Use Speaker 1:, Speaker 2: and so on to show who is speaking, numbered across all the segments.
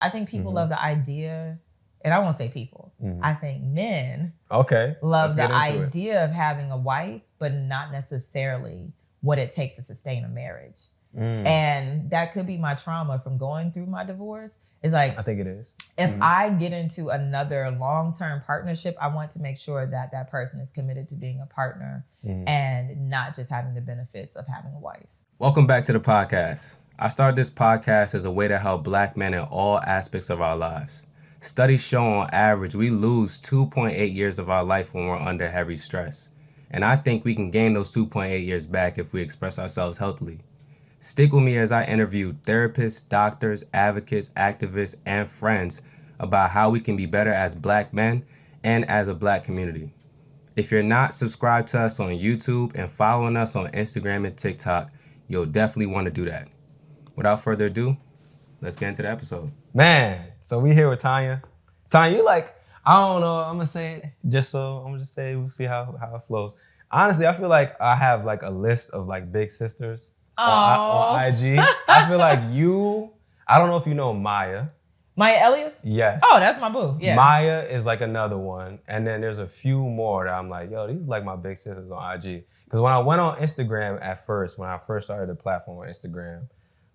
Speaker 1: I think people love the idea, and I won't say people. I think men love the idea of having a wife, but not necessarily what it takes to sustain a marriage. And that could be my trauma from going through my divorce. It's like,
Speaker 2: I think it is.
Speaker 1: If I get into another long-term partnership, I want to make sure that that person is committed to being a partner and not just having the benefits of having a wife.
Speaker 2: Welcome back to the podcast. I started this podcast as a way to help Black men in all aspects of our lives. Studies show on average we lose 2.8 years of our life when we're under heavy stress. And I think we can gain those 2.8 years back if we express ourselves healthily. Stick with me as I interview therapists, doctors, advocates, activists, and friends about how we can be better as Black men and as a Black community. If you're not subscribed to us on YouTube and following us on Instagram and TikTok, you'll definitely want to do that. Without further ado, let's get into the episode. Man, so we here with Tonya. Tonya, you like, I don't know, I'm gonna say it we'll see how it flows. Honestly, I feel like I have like a list of like big sisters on IG. I feel like I don't know if you know Maya.
Speaker 1: Maya Elias?
Speaker 2: Yes.
Speaker 1: Oh, that's my boo. Yeah.
Speaker 2: Maya is like another one. And then there's a few more that I'm like, yo, these are like my big sisters on IG. Because when I went on Instagram at first, when I first started the platform on Instagram,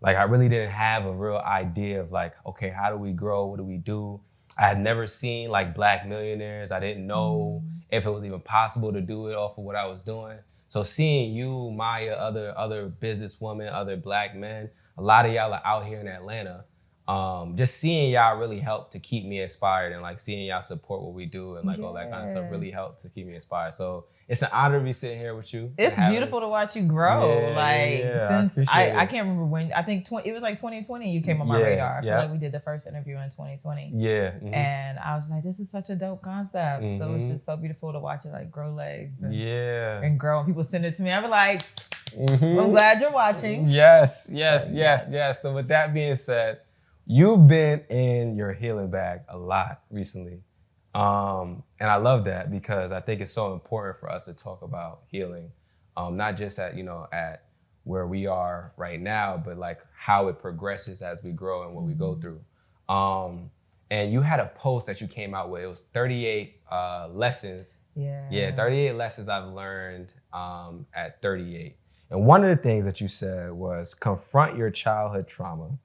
Speaker 2: like I really didn't have a real idea of like, okay, how do we grow? What do we do? I had never seen like Black millionaires. I didn't know if it was even possible to do it off of what I was doing. So seeing you, Maya, other businesswomen, other Black men, a lot of y'all are out here in Atlanta. Just seeing y'all really helped to keep me inspired, and like seeing y'all support what we do and like all that kind of stuff really helped to keep me inspired. So it's an honor to be sitting here with you.
Speaker 1: It's beautiful to watch you grow. Since I can't remember when, I think it was like 2020 you came on my radar. I feel like we did the first interview in 2020. Yeah. And I was like, this is such a dope concept. So it's just so beautiful to watch it like grow legs and grow. And people send it to me. I be like, I'm glad you're watching.
Speaker 2: Yes. So with that being said, you've been in your healing bag a lot recently. And I love that because I think it's so important for us to talk about healing, not just at where we are right now, but like how it progresses as we grow and what we go through. And you had a post that you came out with. It was 38 lessons. Yeah, 38 lessons I've learned at 38. And one of the things that you said was confront your childhood trauma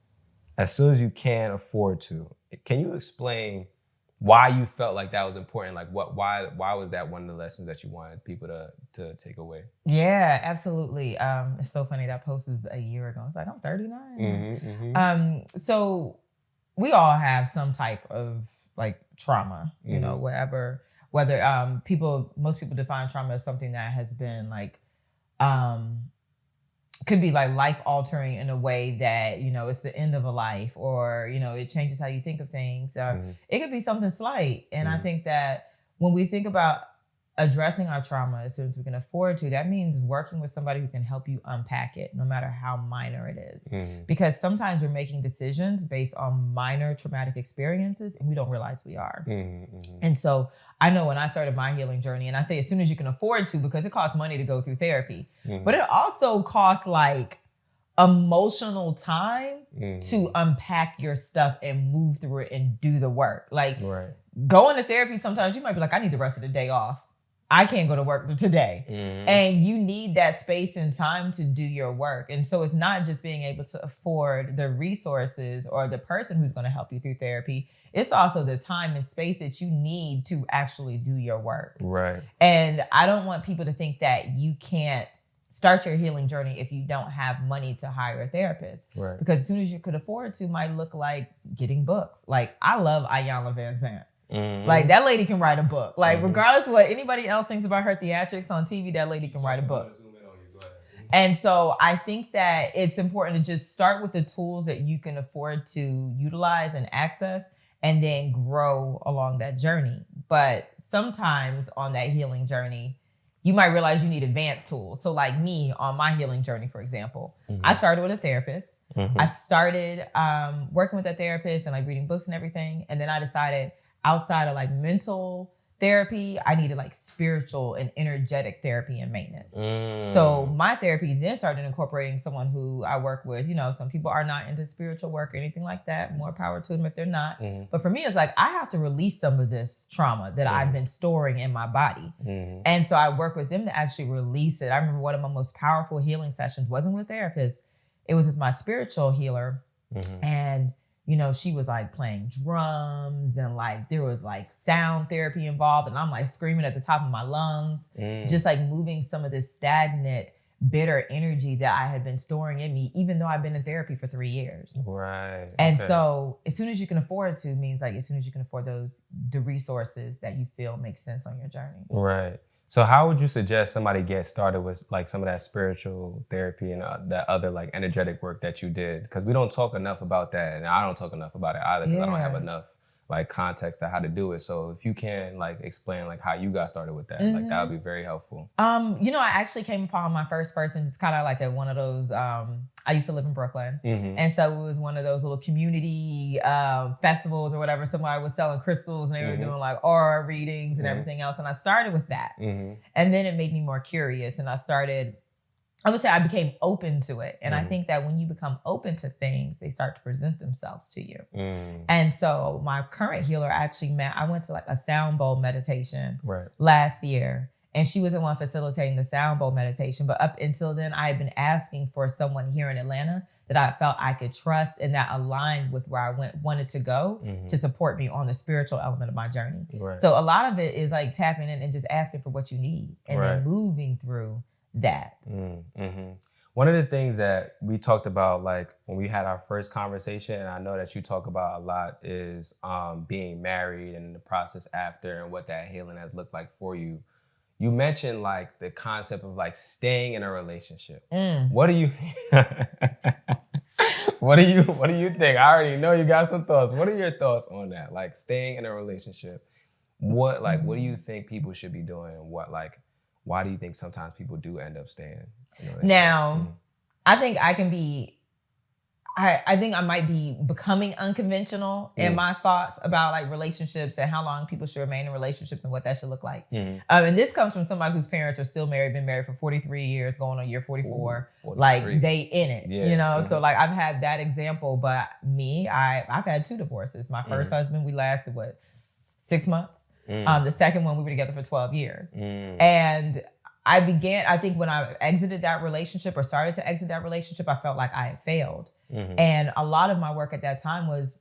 Speaker 2: as soon as you can afford to. Can you explain why you felt like that was important? Like why was that one of the lessons that you wanted people to take away?
Speaker 1: Yeah, absolutely. It's so funny, that post is a year ago. It's like, I'm 39. So we all have some type of like trauma, you know, whether most people define trauma as something that has been like, could be like life altering in a way that, it's the end of a life, or, it changes how you think of things. It could be something slight. And I think that when we think about addressing our trauma as soon as we can afford to, that means working with somebody who can help you unpack it, no matter how minor it is. Because sometimes we're making decisions based on minor traumatic experiences and we don't realize we are. And so I know when I started my healing journey, and I say as soon as you can afford to, because it costs money to go through therapy, but it also costs like emotional time to unpack your stuff and move through it and do the work. Like going to therapy, sometimes you might be like, I need the rest of the day off. I can't go to work today. And you need that space and time to do your work. And so it's not just being able to afford the resources or the person who's going to help you through therapy. It's also the time and space that you need to actually do your work. Right. And I don't want people to think that you can't start your healing journey if you don't have money to hire a therapist. Right. Because as soon as you could afford to might look like getting books. Like I love Ayanna Van Zandt. Like that lady can write a book. Like regardless of what anybody else thinks about her theatrics on TV, that lady can write a book. And so I think that it's important to just start with the tools that you can afford to utilize and access, and then grow along that journey. But sometimes on that healing journey, you might realize you need advanced tools. So like me on my healing journey, for example, I started with a therapist. I started working with a therapist and like reading books and everything. And then I decided, outside of like mental therapy. I needed like spiritual and energetic therapy and maintenance. So my therapy then started incorporating someone who I work with. You know, some people are not into spiritual work or anything like that. More power to them if they're not. But for me, it's like I have to release some of this trauma that I've been storing in my body. And so I work with them to actually release it. I remember one of my most powerful healing sessions wasn't with a therapist. It was with my spiritual healer. And you know, she was like playing drums and like there was like sound therapy involved. And I'm like screaming at the top of my lungs, just like moving some of this stagnant, bitter energy that I had been storing in me, even though I've been in therapy for 3 years.
Speaker 2: Right.
Speaker 1: And so as soon as you can afford to means like as soon as you can afford the resources that you feel make sense on your journey.
Speaker 2: Right. So how would you suggest somebody get started with like some of that spiritual therapy and that other like energetic work that you did? Because we don't talk enough about that, and I don't talk enough about it either because I don't have enough like context to how to do it. So if you can like explain like how you got started with that, like that would be very helpful.
Speaker 1: You know, I actually came upon my first person. It's kind of like one of those. I used to live in Brooklyn, and so it was one of those little community festivals or whatever. Somebody was selling crystals, and they were doing like aura readings and everything else. And I started with that, and then it made me more curious, and I would say I became open to it. And I think that when you become open to things, they start to present themselves to you. And so my current healer I went to like a sound bowl meditation last year. And she was the one facilitating the sound bowl meditation. But up until then, I had been asking for someone here in Atlanta that I felt I could trust and that aligned with where I wanted to go to support me on the spiritual element of my journey. So a lot of it is like tapping in and just asking for what you need and then moving through that.
Speaker 2: One of the things that we talked about, like when we had our first conversation, and I know that you talk about a lot, is being married and the process after and what that healing has looked like for you. You mentioned like the concept of like staying in a relationship. What do you what do you think? I already know you got some thoughts. What are your thoughts on that? Like staying in a relationship. What do you think people should be doing? And why do you think sometimes people do end up staying?
Speaker 1: Now, I think I think I might be becoming unconventional in my thoughts about like relationships and how long people should remain in relationships and what that should look like. And this comes from somebody whose parents are still married, been married for 43 years, going on year 44. Like they in it, you know? So like I've had that example, but I've had 2 divorces. My first husband, we lasted 6 months. The second one, we were together for 12 years. And I think when I exited that relationship or started to exit that relationship, I felt like I had failed. And a lot of my work at that time was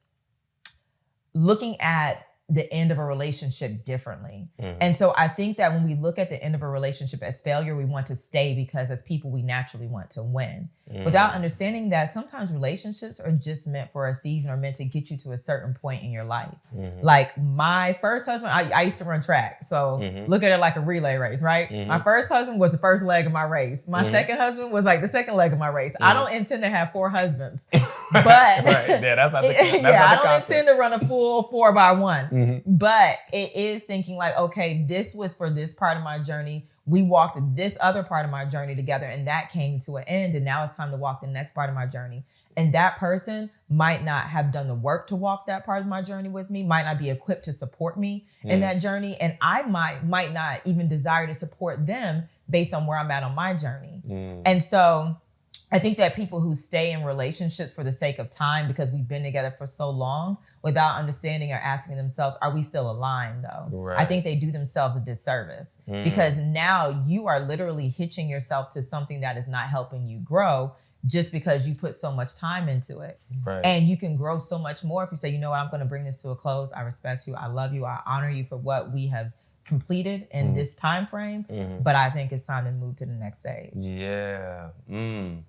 Speaker 1: looking at the end of a relationship differently. And so I think that when we look at the end of a relationship as failure, we want to stay because as people, we naturally want to win. Without understanding that sometimes relationships are just meant for a season or meant to get you to a certain point in your life. Like my first husband, I used to run track. So look at it like a relay race, right? My first husband was the first leg of my race. My second husband was like the second leg of my race. I don't intend to have 4 husbands, but
Speaker 2: yeah, that's not the
Speaker 1: I don't intend to run a full 4x1. But it is thinking like, okay, this was for this part of my journey. We walked this other part of my journey together and that came to an end. And now it's time to walk the next part of my journey. And that person might not have done the work to walk that part of my journey with me, might not be equipped to support me in that journey. And I might not even desire to support them based on where I'm at on my journey. And so I think that people who stay in relationships for the sake of time because we've been together for so long without understanding or asking themselves, are we still aligned though? I think they do themselves a disservice because now you are literally hitching yourself to something that is not helping you grow just because you put so much time into it. And you can grow so much more if you say, you know what, I'm going to bring this to a close. I respect you. I love you. I honor you for what we have completed in this time frame, but I think it's time to move to the next stage.
Speaker 2: Yeah. One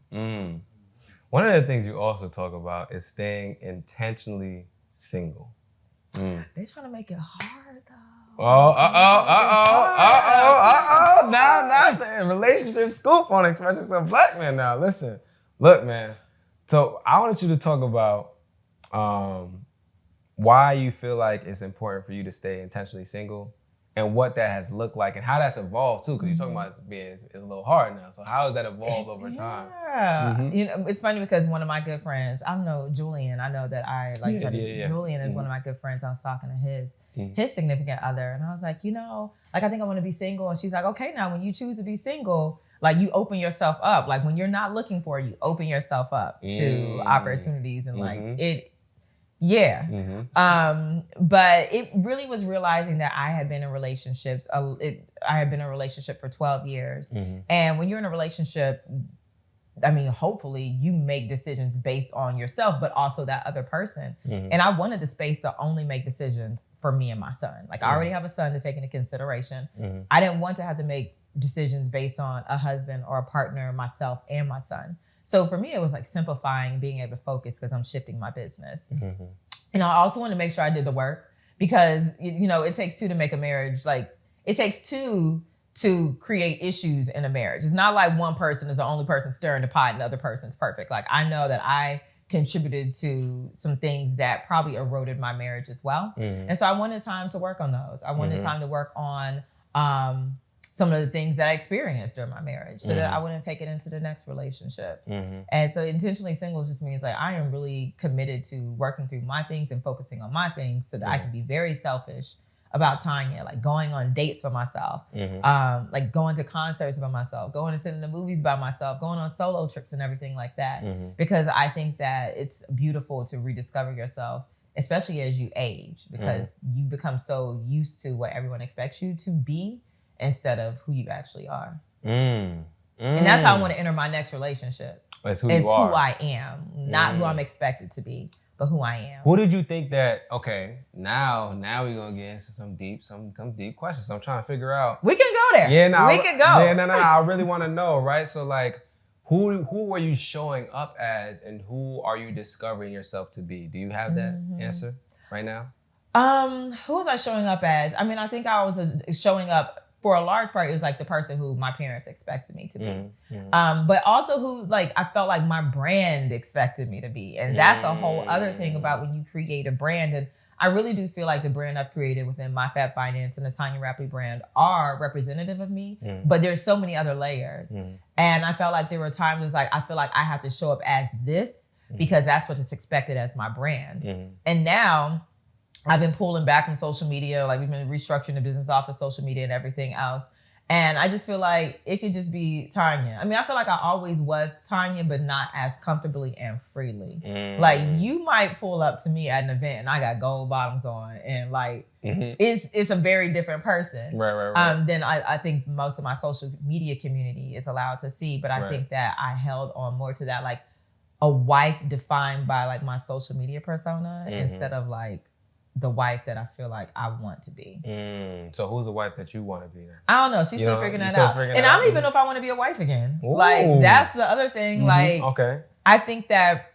Speaker 2: of the things you also talk about is staying intentionally single.
Speaker 1: They're trying to make it hard though.
Speaker 2: Now the relationship scoop on Expressions of Black Men now. Listen, look, man. So I wanted you to talk about why you feel like it's important for you to stay intentionally single
Speaker 3: and what that has looked like and how that's evolved too, because you're talking about it being a little hard now. So how has that evolved over time?
Speaker 1: Yeah. You know, it's funny because one of my good friends, I don't know, Julian, I know that Julian is one of my good friends. I was talking to his significant other, and I was like, you know, like I think I want to be single. And she's like, okay, now when you choose to be single, like you open yourself up. Like when you're not looking for it, you open yourself up to opportunities and like it. Yeah. But it really was realizing that I had been in relationships. I had been in a relationship for 12 years. And when you're in a relationship, I mean, hopefully you make decisions based on yourself, but also that other person. And I wanted the space to only make decisions for me and my son. Like I already have a son to take into consideration. I didn't want to have to make decisions based on a husband or a partner, myself and my son. So for me, it was like simplifying, being able to focus because I'm shifting my business. And I also wanted to make sure I did the work because, you know, it takes two to make a marriage. Like it takes two to create issues in a marriage. It's not like one person is the only person stirring the pot and the other person's perfect. Like I know that I contributed to some things that probably eroded my marriage as well. And so I wanted time to work on those. I wanted time to work on some of the things that I experienced during my marriage so that I wouldn't take it into the next relationship. And so intentionally single just means like I am really committed to working through my things and focusing on my things so that I can be very selfish about Tonya, like going on dates by myself, like going to concerts by myself, going to sit in the movies by myself, going on solo trips and everything like that. Because I think that it's beautiful to rediscover yourself, especially as you age, because you become so used to what everyone expects you to be instead of who you actually are. And that's how I want to enter my next relationship.
Speaker 3: It's who
Speaker 1: who
Speaker 3: are.
Speaker 1: I am, not who I'm expected to be, but who I am.
Speaker 3: Who did you think that, okay, now we're going to get into some deep questions. So I'm trying to figure out.
Speaker 1: We can go there.
Speaker 3: Yeah,
Speaker 1: we can go.
Speaker 3: Yeah, no, I really want to know, right? So like, who were you showing up as and who are you discovering yourself to be? Do you have that answer right now?
Speaker 1: Who was I showing up as? I mean, I think I was showing up for a large part. It was like the person who my parents expected me to be. But also who like I felt like my brand expected me to be. And that's a whole other thing about when you create a brand. And I really do feel like the brand I've created within My Fab Finance and the Tonya Rapley brand are representative of me. But there's so many other layers. And I felt like there were times it's like I feel like I have to show up as this because that's what is expected as my brand. And now I've been pulling back from social media. Like we've been restructuring the business off of social media and everything else. And I just feel like it could just be Tonya. I mean, I feel like I always was Tonya, but not as comfortably and freely. Like you might pull up to me at an event and I got gold bottoms on and like it's a very different person.
Speaker 3: Right.
Speaker 1: Than I think most of my social media community is allowed to see. But I think that I held on more to that like a wife defined by like my social media persona instead of like the wife that I feel like I want to be.
Speaker 3: So who's the wife that you want to be then?
Speaker 1: I don't know. She's still figuring that out. And I don't even know if I want to be a wife again. Ooh. Like, that's the other thing. Like, I think that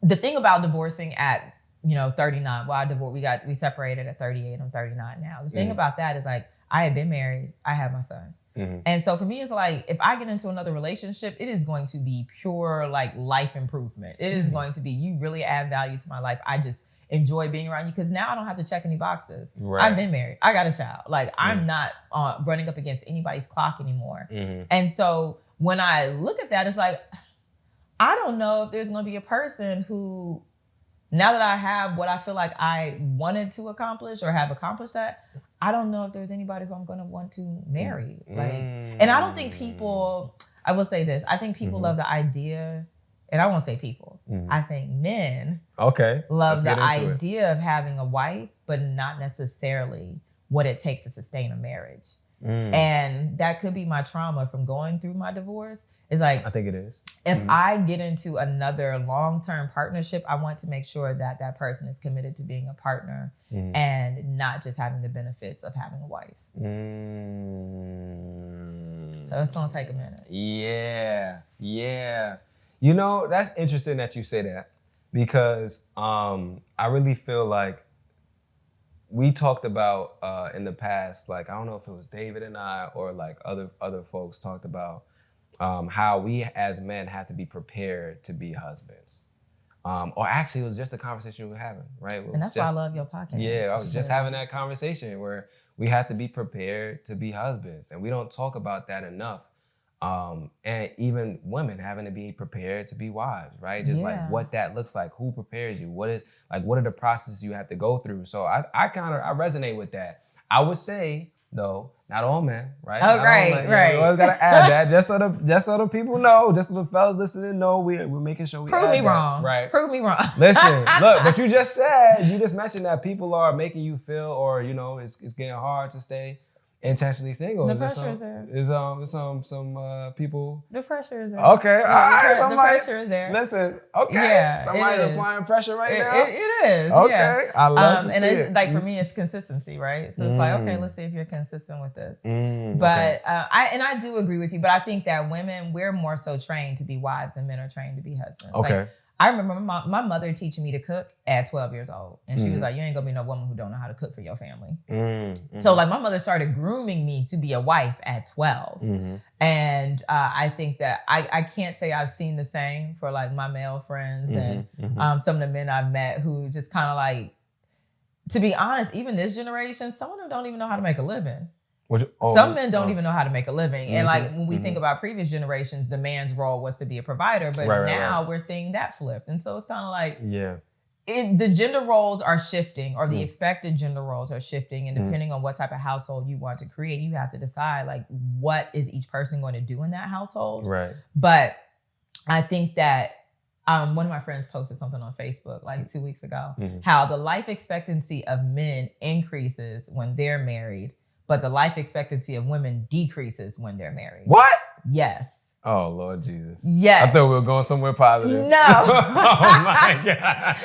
Speaker 1: the thing about divorcing at, 39, well, we separated at 38. I'm 39 now. The thing about that is like, I had been married. I had my son. And so for me, it's like, if I get into another relationship, it is going to be pure like life improvement. It is going to be, you really add value to my life. I just enjoy being around you because now I don't have to check any boxes. I've been married. I got a child. Like I'm not running up against anybody's clock anymore. And so when I look at that, it's like, I don't know if there's going to be a person who, now that I have what I feel like I wanted to accomplish or have accomplished that, I don't know if there's anybody who I'm going to want to marry. Like, and I don't think people, I will say this, I think people love the idea. And I won't say people. I think men love the idea of having a wife, but not necessarily what it takes to sustain a marriage. And that could be my trauma from going through my divorce. It's like,
Speaker 3: I think it is.
Speaker 1: If I get into another long-term partnership, I want to make sure that that person is committed to being a partner and not just having the benefits of having a wife. So it's going to take a minute.
Speaker 3: Yeah. That's interesting that you say that because I really feel like we talked about in the past, like, I don't know if it was David and I or like other folks talked about how we as men have to be prepared to be husbands. Or actually, it was just a conversation we were having, right?
Speaker 1: And that's why I love your podcast.
Speaker 3: Yeah, I was just having that conversation where we have to be prepared to be husbands, and we don't talk about that enough. And even women having to be prepared to be wives, right? Just like what that looks like, who prepares you, what are the processes you have to go through. So I resonate with that. I would say though, not all men, right?
Speaker 1: Oh,
Speaker 3: not
Speaker 1: right,
Speaker 3: all men.
Speaker 1: right.
Speaker 3: You always gotta add that, just so the people know, just so the fellas listening know, we're making sure we
Speaker 1: prove
Speaker 3: add
Speaker 1: me
Speaker 3: that,
Speaker 1: wrong,
Speaker 3: right?
Speaker 1: Prove me wrong.
Speaker 3: Listen, look, but you just mentioned that people are making you feel, or it's getting hard to stay intentionally single.
Speaker 1: The pressure is there.
Speaker 3: Is some people.
Speaker 1: The pressure is there.
Speaker 3: Okay, all right.
Speaker 1: The pressure is there.
Speaker 3: Listen, okay.
Speaker 1: Yeah,
Speaker 3: somebody's applying pressure right now.
Speaker 1: It is.
Speaker 3: Okay,
Speaker 1: yeah.
Speaker 3: I love to
Speaker 1: and
Speaker 3: see
Speaker 1: it's
Speaker 3: it.
Speaker 1: like for me, it's consistency, right? So it's like, okay, let's see if you're consistent with this. But
Speaker 3: okay.
Speaker 1: I do agree with you. But I think that women, we're more so trained to be wives, and men are trained to be husbands.
Speaker 3: Okay.
Speaker 1: Like, I remember my mother teaching me to cook at 12 years old. And she was like, you ain't gonna be no woman who don't know how to cook for your family. So like my mother started grooming me to be a wife at 12. And I think that I can't say I've seen the same for like my male friends and some of the men I've met who just kind of like, to be honest, even this generation, some of them don't even know how to make a living. Some men don't even know how to make a living. And like when we think about previous generations, the man's role was to be a provider. But now we're seeing that flipped. And so it's kind of like, the gender roles are shifting, or the expected gender roles are shifting. And depending on what type of household you want to create, you have to decide like what is each person going to do in that household.
Speaker 3: Right.
Speaker 1: But I think that one of my friends posted something on Facebook like 2 weeks ago, how the life expectancy of men increases when they're married, but the life expectancy of women decreases when they're married.
Speaker 3: What?
Speaker 1: Yes.
Speaker 3: Oh, Lord Jesus.
Speaker 1: Yes.
Speaker 3: I thought we were going somewhere positive.
Speaker 1: No.
Speaker 3: Oh, my God.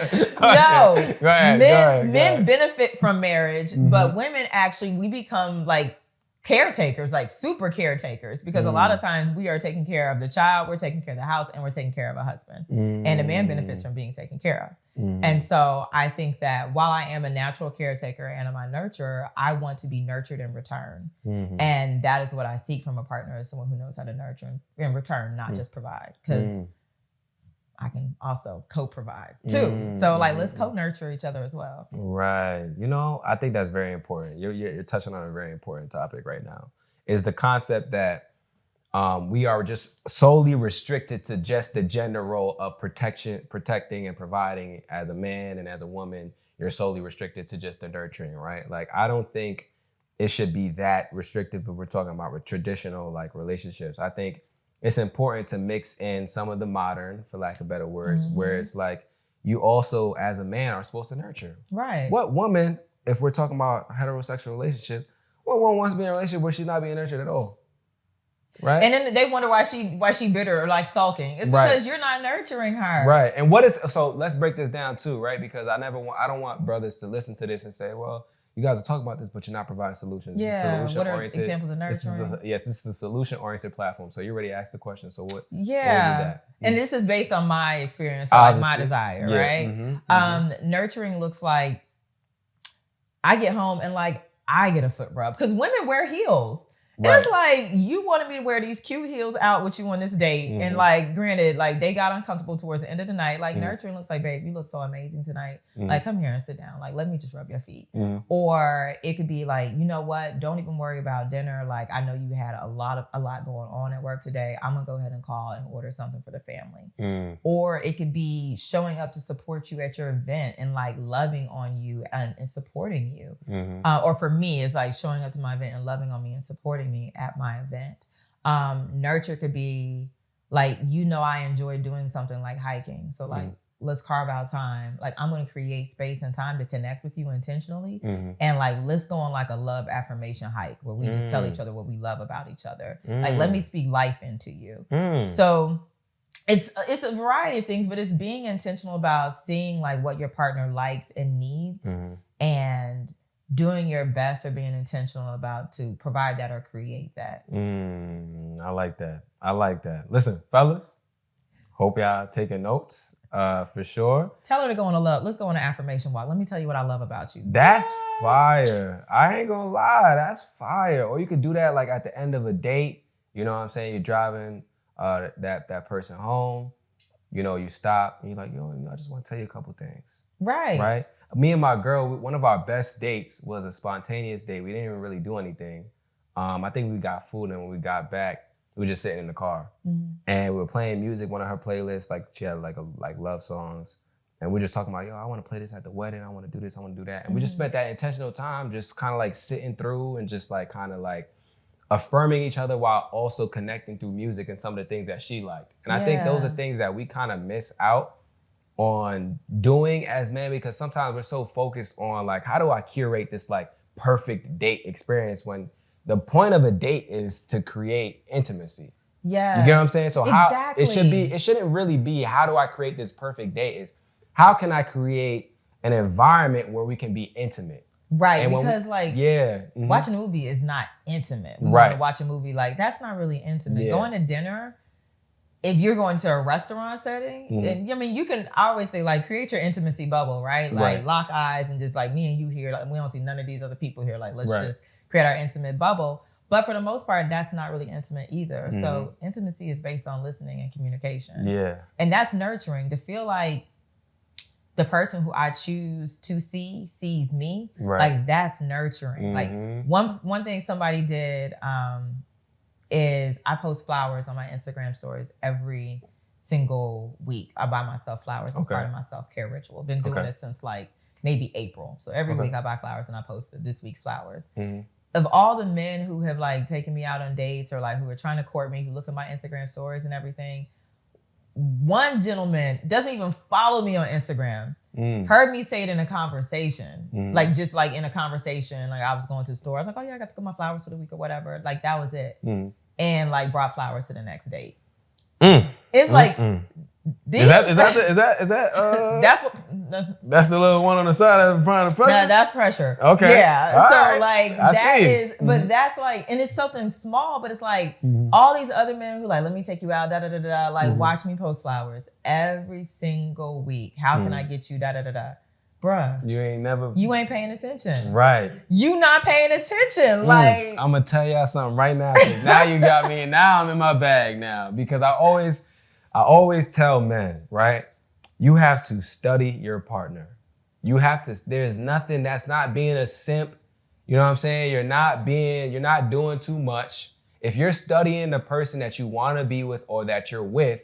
Speaker 1: No.
Speaker 3: Okay. Go ahead,
Speaker 1: Men benefit from marriage, but women actually, we become like caretakers, like super caretakers, because a lot of times we are taking care of the child, we're taking care of the house, and we're taking care of a husband. And a man benefits from being taken care of. And so I think that while I am a natural caretaker and I'm a nurturer, I want to be nurtured in return. And that is what I seek from a partner, is someone who knows how to nurture in return, not just provide. Because I can also co-provide too. So like, let's co-nurture each other as well.
Speaker 3: Right. I think that's very important. You're touching on a very important topic right now, is the concept that we are just solely restricted to just the gender role of protecting and providing. As a man and as a woman, you're solely restricted to just the nurturing, right? Like, I don't think it should be that restrictive if we're talking about with traditional like relationships. I think it's important to mix in some of the modern, for lack of better words, where it's like you also as a man are supposed to nurture.
Speaker 1: Right.
Speaker 3: What woman, if we're talking about heterosexual relationships, what woman wants to be in a relationship where she's not being nurtured at all? Right.
Speaker 1: And then they wonder why she bitter or like sulking. It's because you're not nurturing her.
Speaker 3: Right. And so let's break this down too, right? Because I don't want brothers to listen to this and say, well, you guys are talking about this, but you're not providing solutions.
Speaker 1: Yeah. What are examples of nurturing?
Speaker 3: This is a solution-oriented platform. So you already asked the question. So what?
Speaker 1: Yeah.
Speaker 3: What
Speaker 1: and this is based on my experience, or like my desire, right? Nurturing looks like I get home and like I get a foot rub, because women wear heels. Right. It's like, you wanted me to wear these cute heels out with you on this date. And like, granted, like they got uncomfortable towards the end of the night. Like nurturing looks like, babe, you look so amazing tonight. Like, come here and sit down. Like, let me just rub your feet. Or it could be like, you know what? Don't even worry about dinner. Like, I know you had a lot going on at work today. I'm gonna go ahead and call and order something for the family. Or it could be showing up to support you at your event and like loving on you and supporting you. Or for me, it's like showing up to my event and loving on me and supporting me at my event. Nurture could be like, I enjoy doing something like hiking. So like, let's carve out time. Like, I'm going to create space and time to connect with you intentionally. And like, let's go on like a love affirmation hike where we just tell each other what we love about each other. Like, let me speak life into you. So it's a variety of things, but it's being intentional about seeing like what your partner likes and needs, and doing your best or being intentional about to provide that or create that.
Speaker 3: I like that. Listen, fellas, hope y'all taking notes for sure.
Speaker 1: Tell her to go on let's go on an affirmation walk. Let me tell you what I love about you.
Speaker 3: That's fire. I ain't gonna lie, that's fire. Or you could do that like at the end of a date. You know what I'm saying? You're driving that person home. you stop and you're like, I just want to tell you a couple things.
Speaker 1: Right.
Speaker 3: Right? Me and my girl, one of our best dates was a spontaneous date. We didn't even really do anything. I think we got food, and when we got back, we were just sitting in the car. And we were playing music, one of her playlists, like she had like love songs. And we're just talking about, I want to play this at the wedding. I want to do this. I want to do that. And we just spent that intentional time just kind of like sitting through and just like kind of like affirming each other while also connecting through music and some of the things that she liked. And I think those are things that we kind of miss out on doing as men, because sometimes we're so focused on like, how do I curate this like perfect date experience, when the point of a date is to create intimacy.
Speaker 1: Yeah.
Speaker 3: You get what I'm saying? So
Speaker 1: exactly.
Speaker 3: it shouldn't really be, how do I create this perfect date? Is how can I create an environment where we can be intimate?
Speaker 1: Right,
Speaker 3: and
Speaker 1: because watching a movie is not intimate. We want to watch a movie, like that's not really intimate. Going to dinner, if you're going to a restaurant setting, then you can always say like create your intimacy bubble, right? Like lock eyes and just like me and you here, like we don't see none of these other people here. Like let's just create our intimate bubble. But for the most part, that's not really intimate either. So intimacy is based on listening and communication. Yeah. And that's nurturing, to feel like the person who I choose to see sees me. Like that's nurturing. Like one thing somebody did is I post flowers on my Instagram stories every single week. I buy myself flowers as part of my self-care ritual. Been doing it since like maybe April. So every week I buy flowers and I post this week's flowers. Of all the men who have like taken me out on dates or like who are trying to court me, who look at my Instagram stories and everything, one gentleman doesn't even follow me on Instagram. Heard me say it in a conversation, like just like in a conversation, like I was going to the store. I was like, I got to pick up my flowers for the week or whatever. Like that was it. And like brought flowers to the next date. It's like,
Speaker 3: is that
Speaker 1: that's what
Speaker 3: that's the little one on the side of the pressure?
Speaker 1: Nah, that's pressure.
Speaker 3: Okay.
Speaker 1: Yeah.
Speaker 3: All
Speaker 1: so
Speaker 3: right.
Speaker 1: like that is, but that's like, and it's something small, but it's like all these other men who like, let me take you out, like watch me post flowers every single week. How can I get you Bruh.
Speaker 3: You
Speaker 1: ain't paying attention.
Speaker 3: Right.
Speaker 1: You not paying attention. Like
Speaker 3: I'm gonna tell y'all something right now. Now you got me, and now I'm in my bag now. Because I always tell men, right? You have to study your partner. There's nothing that's not being a simp. You know what I'm saying? You're not doing too much. If you're studying the person that you want to be with or that you're with,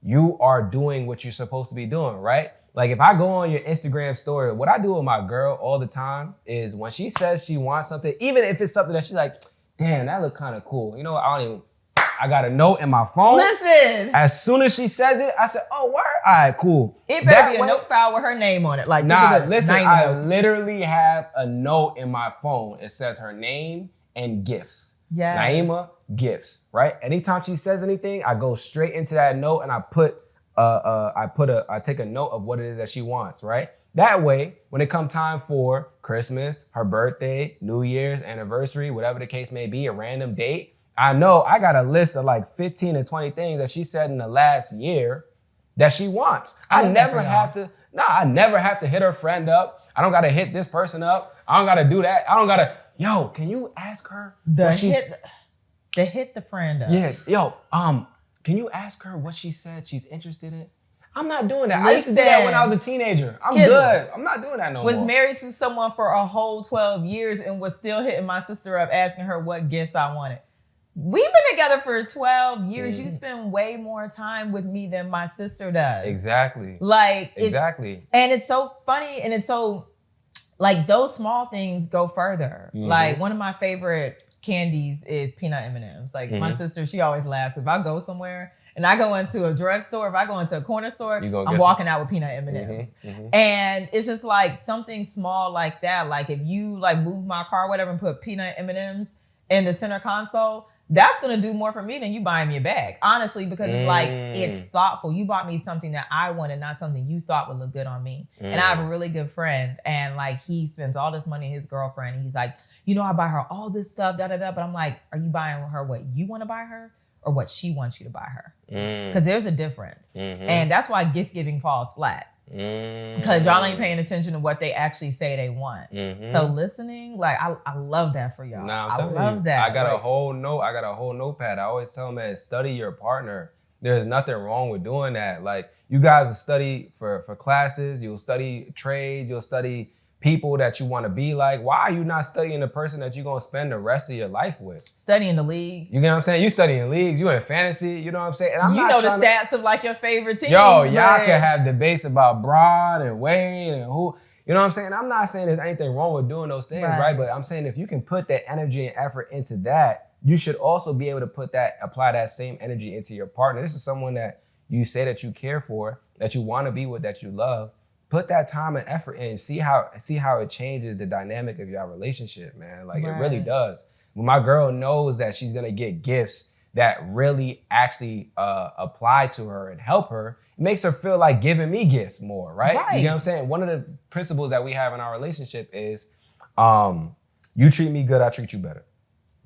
Speaker 3: you are doing what you're supposed to be doing, right? Like if I go on your Instagram story, what I do with my girl all the time is when she says she wants something, even if it's something that she's like, damn, that look kind of cool. You know what? I got a note in my phone.
Speaker 1: Listen.
Speaker 3: As soon as she says it, I said, oh, word? All right, cool.
Speaker 1: It better be a note file with her name on it. Like,
Speaker 3: listen, I literally have a note in my phone. It says her name and gifts. Yeah. Naima, gifts, right? Anytime she says anything, I go straight into that note and I take a note of what it is that she wants, right? That way, when it comes time for Christmas, her birthday, New Year's, anniversary, whatever the case may be, a random date, I know I got a list of like 15 to 20 things that she said in the last year that she wants. I never have to hit her friend up. I don't got to hit this person up. I don't got to do that. Can you ask her?
Speaker 1: Hit the friend up.
Speaker 3: Yeah, can you ask her what she said she's interested in? I'm not doing that. I used to do that when I was a teenager. I'm good. I'm not doing that no more.
Speaker 1: Was married to someone for a whole 12 years and was still hitting my sister up asking her what gifts I wanted. We've been together for 12 years. You spend way more time with me than my sister does.
Speaker 3: Exactly.
Speaker 1: And it's so funny, and it's so, like, those small things go further. Like, one of my favorite candies is peanut M&Ms. Like, my sister, she always laughs. If I go somewhere and I go into a drugstore, if I go into a corner store, I'm walking out with peanut M&Ms. And it's just like something small like that. Like, if you, like, move my car or whatever and put peanut M&Ms in the center console, that's going to do more for me than you buying me a bag. Honestly, because it's like, it's thoughtful. You bought me something that I wanted, not something you thought would look good on me. And I have a really good friend, and like, he spends all this money on his girlfriend. And he's like, I buy her all this stuff, But I'm like, are you buying her what you want to buy her or what she wants you to buy her? Because there's a difference. And that's why gift giving falls flat. Because y'all ain't paying attention to what they actually say they want. So listening, like, I love that for y'all.
Speaker 3: Nah,
Speaker 1: I love that.
Speaker 3: I got a whole notepad. I always tell men, study your partner. There's nothing wrong with doing that. Like, you guys will study for classes, you'll study trade, you'll study people that you want to be like. Why are you not studying the person that you're going to spend the rest of your life with?
Speaker 1: Studying the league.
Speaker 3: You get what I'm saying? You studying leagues, you in fantasy, you know what I'm saying? And I'm
Speaker 1: you
Speaker 3: not
Speaker 1: know the
Speaker 3: trying
Speaker 1: stats of like your favorite teams.
Speaker 3: Yo, y'all can have debates about Broad and Wade and who, you know what I'm saying? I'm not saying there's anything wrong with doing those things, right? But I'm saying if you can put that energy and effort into that, you should also be able to apply that same energy into your partner. This is someone that you say that you care for, that you want to be with, that you love. Put that time and effort in. See how it changes the dynamic of your relationship, man. Like, it really does. When my girl knows that she's gonna get gifts that really actually apply to her and help her, it makes her feel like giving me gifts more, right? You get what I'm saying? One of the principles that we have in our relationship is you treat me good, I treat you better,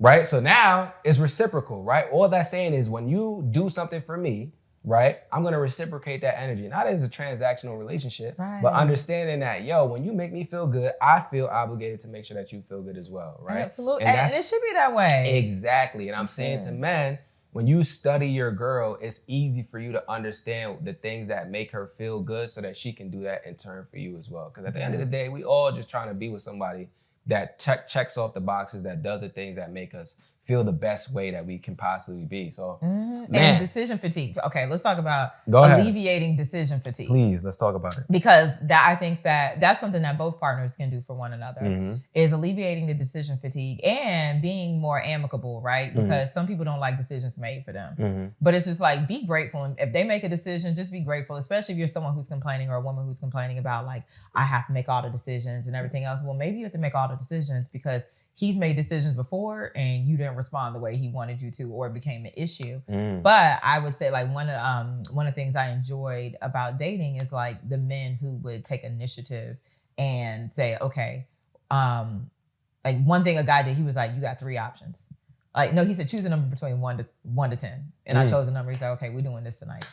Speaker 3: right? So now it's reciprocal, right? All that's saying is when you do something for me, right, I'm going to reciprocate that energy. Not as a transactional relationship, but understanding that, yo, when you make me feel good, I feel obligated to make sure that you feel good as well, right?
Speaker 1: Absolutely. And it should be that way.
Speaker 3: Exactly. And I'm saying to men, when you study your girl, it's easy for you to understand the things that make her feel good so that she can do that in turn for you as well. Because at the end of the day, we all just trying to be with somebody that checks off the boxes, that does the things that make us feel the best way that we can possibly be. So, man.
Speaker 1: And decision fatigue. Okay, let's talk about alleviating decision fatigue.
Speaker 3: Please, let's talk about it.
Speaker 1: Because I think that's something that both partners can do for one another, is alleviating the decision fatigue and being more amicable, right? Because some people don't like decisions made for them. But it's just like, be grateful. And if they make a decision, just be grateful, especially if you're someone who's complaining or a woman who's complaining about like, I have to make all the decisions and everything else. Well, maybe you have to make all the decisions because he's made decisions before and you didn't respond the way he wanted you to, or it became an issue. But I would say like one of the things I enjoyed about dating is like the men who would take initiative and say, okay, like one thing a guy did, he was like, you got 3 options. Like, no, he said, choose a number between 1 to 10. And I chose a number. He's like, okay, we're doing this tonight.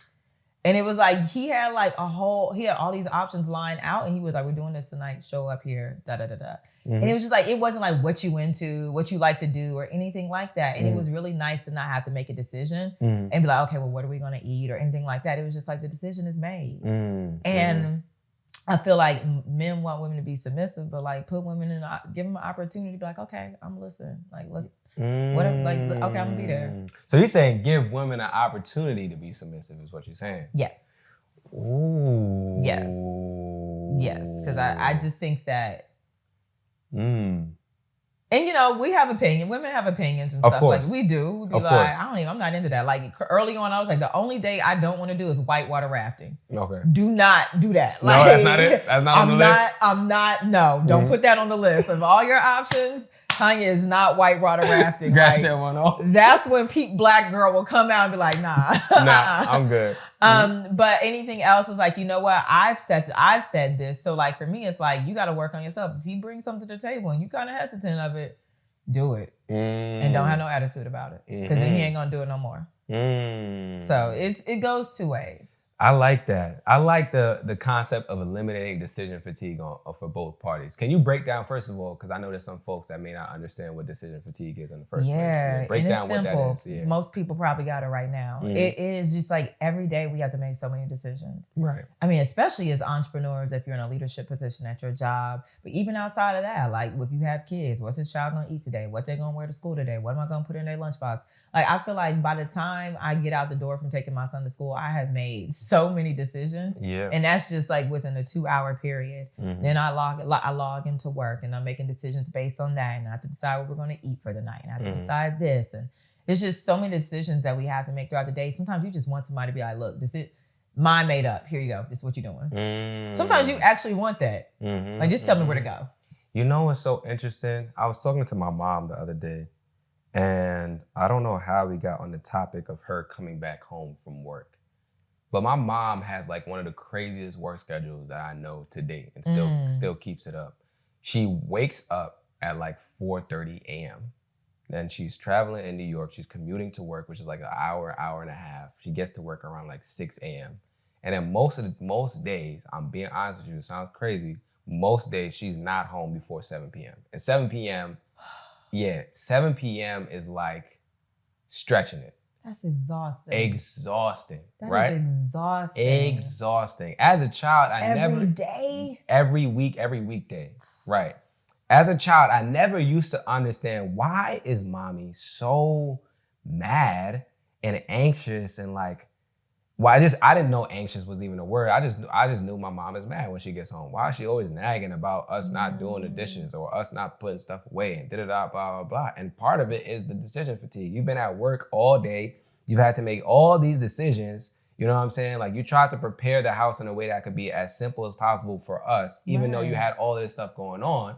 Speaker 1: And it was like, he had all these options lined out. And he was like, we're doing this tonight. Show up here, da, da, da, da. And it was just like, it wasn't like what you into, what you like to do or anything like that. And it was really nice to not have to make a decision and be like, okay, well, what are we going to eat or anything like that. It was just like the decision is made. And I feel like men want women to be submissive, but like put women in, give them an opportunity to be like, okay, I'm listening. Like, let's, whatever, like, okay, I'm gonna be there.
Speaker 3: So you're saying give women an opportunity to be submissive is what you're saying?
Speaker 1: Yes.
Speaker 3: Ooh.
Speaker 1: Yes. Yes. Because I just think that, and you know, we have opinions. Women have opinions and stuff. Like we do. We'd be like, I'm not into that. Like early on, I was like, the only day I don't want to do is whitewater rafting. Okay. Do not do that. Like,
Speaker 3: no, that's not it. That's not on the list.
Speaker 1: Don't put that on the list. Of all your options, Tonya is not whitewater rafting.
Speaker 3: Scratch that one off.
Speaker 1: That's when peak black girl will come out and be like, nah.
Speaker 3: Nah, I'm good.
Speaker 1: But anything else is like, you know what? I've said this. So like for me, it's like, you got to work on yourself. If he brings something to the table and you kind of hesitant of it, do it. And don't have no attitude about it. Because then he ain't going to do it no more. So it goes 2 ways.
Speaker 3: I like that. I like the concept of eliminating decision fatigue for both parties. Can you break down, first of all, because I know there's some folks that may not understand what decision fatigue is in the first place. Yeah, break down what that is. Yeah.
Speaker 1: Most people probably got it right now. It is just like every day we have to make so many decisions.
Speaker 3: Right.
Speaker 1: I mean, especially as entrepreneurs, if you're in a leadership position at your job, but even outside of that, like if you have kids, what's this child gonna eat today? What they gonna wear to school today? What am I gonna put in their lunchbox? Like I feel like by the time I get out the door from taking my son to school, I have made so many decisions. Yeah. And that's just like within a 2-hour period. Then I log into work and I'm making decisions based on that. And I have to decide what we're going to eat for the night. And I have to decide this. And it's just so many decisions that we have to make throughout the day. Sometimes you just want somebody to be like, look, this is mine made up. Here you go. This is what you're doing. Sometimes you actually want that. Like just tell me where to go.
Speaker 3: You know what's so interesting? I was talking to my mom the other day. And I don't know how we got on the topic of her coming back home from work. But my mom has like one of the craziest work schedules that I know to date and still keeps it up. She wakes up at like 4:30 a.m. Then she's traveling in New York. She's commuting to work, which is like an hour and a half. She gets to work around like 6 a.m. And then most days, I'm being honest with you, it sounds crazy, most days she's not home before 7 p.m. And 7 p.m., 7 p.m. is like stretching it.
Speaker 1: That's exhausting.
Speaker 3: Exhausting,
Speaker 1: That
Speaker 3: right?
Speaker 1: is exhausting.
Speaker 3: Exhausting. As a child,
Speaker 1: Every day?
Speaker 3: Every week, every weekday, right? As a child, I never used to understand, why is mommy so mad and anxious and like, well, I didn't know anxious was even a word. I just knew my mom is mad when she gets home. Why is she always nagging about us not doing the dishes or us not putting stuff away and blah, blah, blah. And part of it is the decision fatigue. You've been at work all day. You've had to make all these decisions. You know what I'm saying? Like, you tried to prepare the house in a way that could be as simple as possible for us, even though you had all this stuff going on.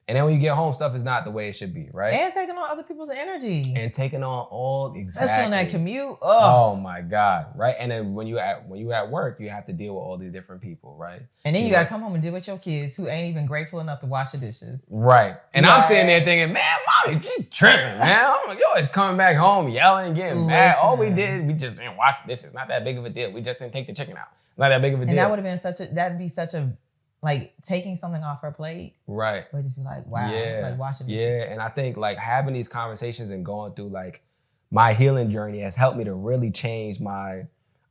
Speaker 3: And then when you get home, stuff is not the way it should be, right?
Speaker 1: And taking on other people's energy.
Speaker 3: And taking on all, exactly.
Speaker 1: Especially on that commute. Ugh.
Speaker 3: Oh my God, right? And then when you at work, you have to deal with all these different people, right?
Speaker 1: And then you gotta come home and deal with your kids who ain't even grateful enough to wash the dishes.
Speaker 3: Right. And I'm sitting there thinking, man, mommy, you tripping, man. I'm like, you always coming back home yelling, getting mad. All we did, we just didn't wash the dishes. Not that big of a deal. We just didn't take the chicken out. Not that big of a deal.
Speaker 1: And that would have been that'd be such a, like, taking something off her plate.
Speaker 3: Right.
Speaker 1: Would just be like, wow.
Speaker 3: Yeah.
Speaker 1: Like washing dishes.
Speaker 3: Yeah. And I think like having these conversations and going through like my healing journey has helped me to really change my,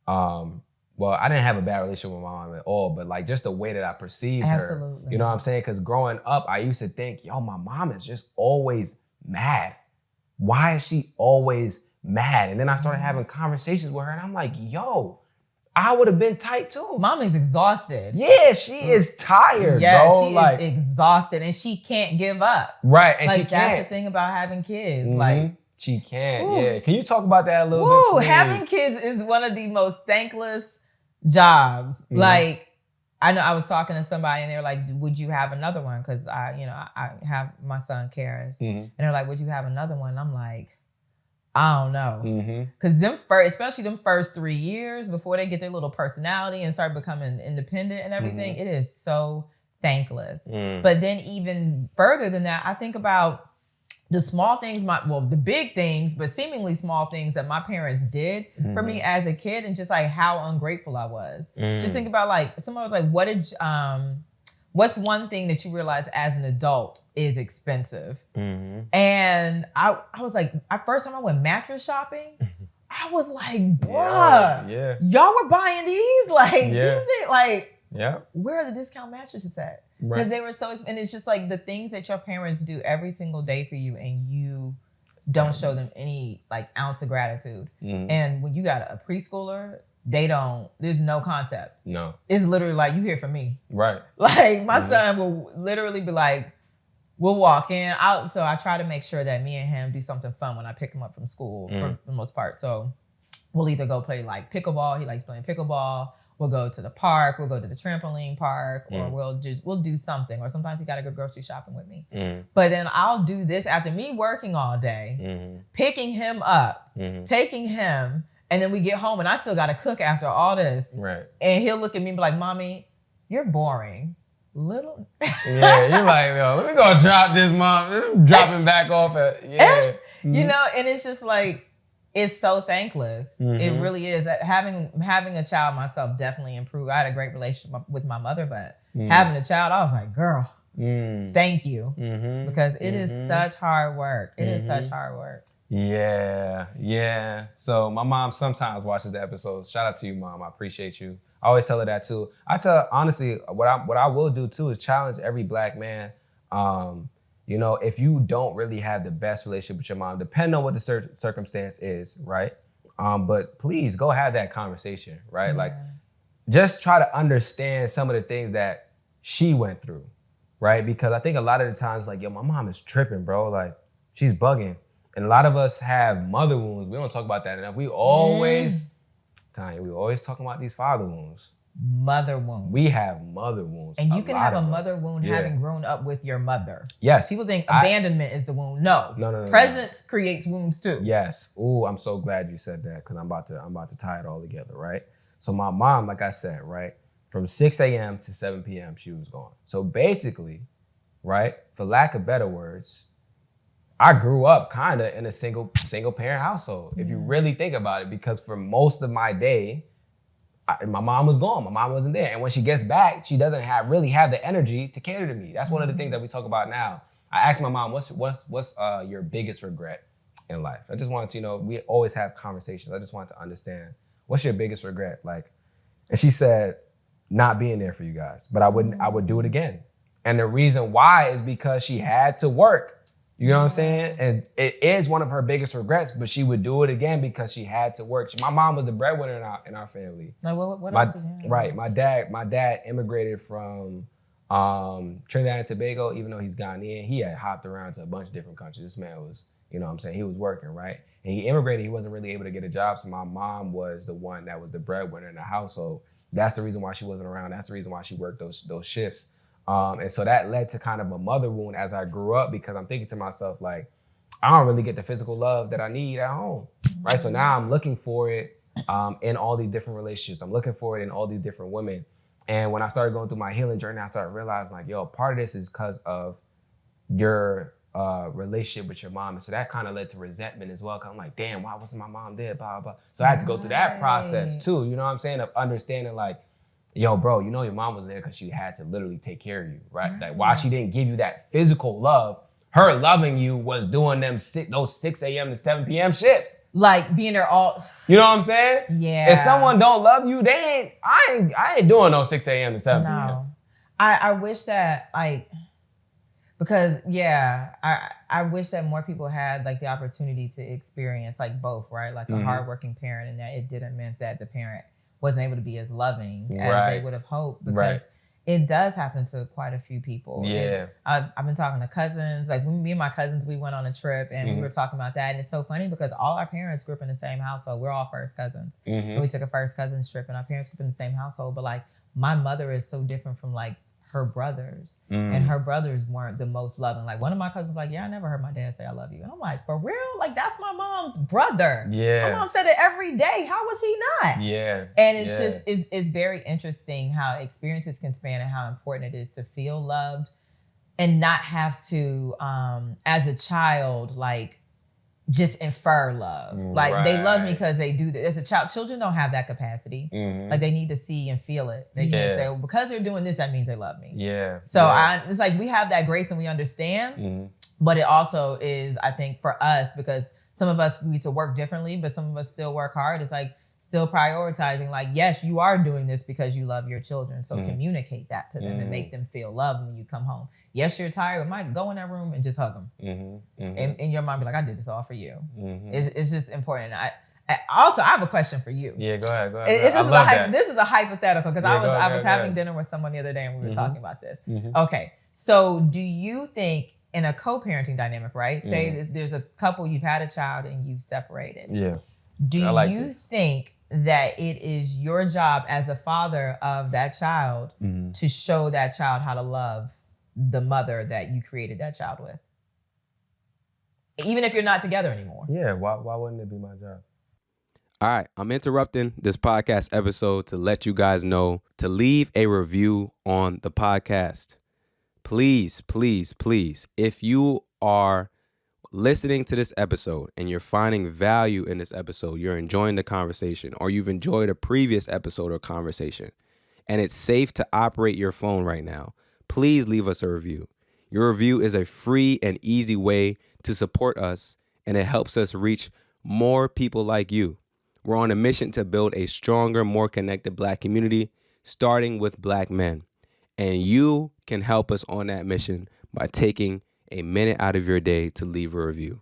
Speaker 3: well, I didn't have a bad relationship with my mom at all, but like just the way that I perceived her. You know what I'm saying? Because growing up, I used to think, yo, my mom is just always mad. Why is she always mad? And then I started having conversations with her and I'm like, yo, I would have been tight too.
Speaker 1: Mommy's exhausted.
Speaker 3: Yeah, she is tired,
Speaker 1: yeah,
Speaker 3: bro.
Speaker 1: She is exhausted and she can't give up.
Speaker 3: Right, and
Speaker 1: like,
Speaker 3: she can't.
Speaker 1: That's the thing about having kids. Like,
Speaker 3: she can't,
Speaker 1: ooh.
Speaker 3: yeah. Can you talk about that a little bit, please?
Speaker 1: Having kids is one of the most thankless jobs. Like, I know I was talking to somebody and they were like, would you have another one? Because I have my son, Karis. And they're like, would you have another one? And I'm like, I don't know. Because especially them first 3 years before they get their little personality and start becoming independent and everything, it is so thankless. But then even further than that, I think about the small things, the big things, but seemingly small things that my parents did for me as a kid, and just like how ungrateful I was. Just think about, like, someone was like, what's one thing that you realize as an adult is expensive? And I was like, first time I went mattress shopping, I was like, bruh, y'all were buying these? Like, these things, like, where are the discount mattresses at? Because they were so expensive. And it's just like the things that your parents do every single day for you and you don't show them any like ounce of gratitude. And when you got a preschooler, there's no concept. No. It's literally like, you hear from me. Right. Like, my son will literally be like, we'll walk in. So I try to make sure that me and him do something fun when I pick him up from school for the most part. So we'll either go play like pickleball. He likes playing pickleball. We'll go to the park. We'll go to the trampoline park, or we'll do something. Or sometimes he got to go grocery shopping with me. But then I'll do this after me working all day, picking him up, taking him, and then we get home and I still got to cook after all this. Right. And he'll look at me and be like, Mommy, you're boring. Little. Yeah, you're like, yo, let me go drop this mom. Dropping back off at, You know, and it's just like, it's so thankless. It really is. Having a child myself definitely improved. I had a great relationship with my mother, but having a child, I was like, girl, thank you. Because it is such hard work. It is such hard work. Yeah. So my mom sometimes watches the episodes. Shout out to you, Mom. I appreciate you. I always tell her that too. Honestly, what I will do too is challenge every Black man. You know, if you don't really have the best relationship with your mom, depending on what the circumstance is, right? But please go have that conversation, right? Like, just try to understand some of the things that she went through, right? Because I think a lot of the times, like, yo, my mom is tripping, bro. Like, she's bugging. And a lot of us have mother wounds. We don't talk about that enough. We always talking about these father wounds. Mother wounds. We have mother wounds. And you can have a mother wound having grown up with your mother. Yes. People think abandonment is the wound. No. Presence creates wounds too. Yes. Ooh, I'm so glad you said that, because I'm about to tie it all together, right? So my mom, like I said, right, from 6 a.m. to 7 p.m. she was gone. So basically, right, for lack of better words, I grew up kind of in a single parent household, if you really think about it, because for most of my day, my mom was gone. My mom wasn't there. And when she gets back, she doesn't really have the energy to cater to me. That's one of the things that we talk about now. I asked my mom, what's your biggest regret?
Speaker 3: in life. I just wanted to, we always have conversations. I just wanted to understand, what's your biggest regret? Like, and she said, not being there for you guys, but I would do it again. And the reason why is because she had to work. You know what I'm saying? And it is one of her biggest regrets, but she would do it again because she had to work. My mom was the breadwinner in our family.
Speaker 1: Like what else did you have?
Speaker 3: Right. My dad immigrated from Trinidad and Tobago. Even though he's Ghanaian, he had hopped around to a bunch of different countries. This man was, you know what I'm saying, he was working, right? And he immigrated, he wasn't really able to get a job, so my mom was the one that was the breadwinner in the household. That's the reason why she wasn't around. That's the reason why she worked those shifts. And so that led to kind of a mother wound as I grew up, because I'm thinking to myself, like, I don't really get the physical love that I need at home, right? So now I'm looking for it in all these different relationships. I'm looking for it in all these different women. And when I started going through my healing journey, I started realizing, like, yo, part of this is because of your relationship with your mom. And so that kind of led to resentment as well. Cause I'm like, damn, why wasn't my mom there? Blah, blah, blah. So I had to go through that process too. You know what I'm saying? Of understanding, like, yo, bro, your mom was there because she had to literally take care of you, right? Like, while she didn't give you that physical love, her loving you was doing those 6 a.m. to 7 p.m. shifts.
Speaker 1: Like being there all.
Speaker 3: You know what I'm saying?
Speaker 1: Yeah.
Speaker 3: If someone don't love you, I ain't doing no 6 a.m. to 7 p.m.
Speaker 1: No. I wish that, like, because I wish that more people had like the opportunity to experience like both, right? Like a hardworking parent, and that it didn't mean that the parent wasn't able to be as loving as they would have hoped, because it does happen to quite a few people.
Speaker 3: Yeah.
Speaker 1: I've been talking to cousins, like me and my cousins, we went on a trip and we were talking about that. And it's so funny because all our parents grew up in the same household. We're all first cousins. And we took a first cousins trip and our parents grew up in the same household. But like my mother is so different from like her brothers, and her brothers weren't the most loving. Like one of my cousins was like, yeah, I never heard my dad say I love you. And I'm like, for real? Like that's my mom's brother.
Speaker 3: Yeah.
Speaker 1: My mom said it every day. How was he not?
Speaker 3: Yeah.
Speaker 1: And it's just, it's very interesting how experiences can span and how important it is to feel loved and not have to, as a child, like just infer love. Like they love me because they do this. As a child, children don't have that capacity. Like they need to see and feel it. They can't say, well, because they're doing this, that means they love me.
Speaker 3: Yeah.
Speaker 1: So it's like we have that grace and we understand, but it also is, I think, for us, because some of us need to work differently, but some of us still work hard. It's like still prioritizing, like, yes, you are doing this because you love your children. So communicate that to them and make them feel loved when you come home. Yes, you're tired, but Mike, go in that room and just hug them. And your mom be like, I did this all for you. It's just important. I have a question for you.
Speaker 3: Yeah, go ahead.
Speaker 1: This is a hypothetical, because I was having dinner with someone the other day and we were talking about this. Okay, so do you think in a co-parenting dynamic, right? Say there's a couple, you've had a child and you've separated.
Speaker 3: Yeah.
Speaker 1: Do you think that it is your job as a father of that child to show that child how to love the mother that you created that child with? Even if you're not together anymore.
Speaker 3: Yeah, why wouldn't it be my job?
Speaker 2: All right, I'm interrupting this podcast episode to let you guys know to leave a review on the podcast. Please, please, please, if you are listening to this episode and you're finding value in this episode, you're enjoying the conversation, or you've enjoyed a previous episode or conversation, and it's safe to operate your phone right now, please leave us a review. Your review is a free and easy way to support us, and it helps us reach more people like you. We're on a mission to build a stronger, more connected Black community, starting with Black men. And you can help us on that mission by taking a minute out of your day to leave a review.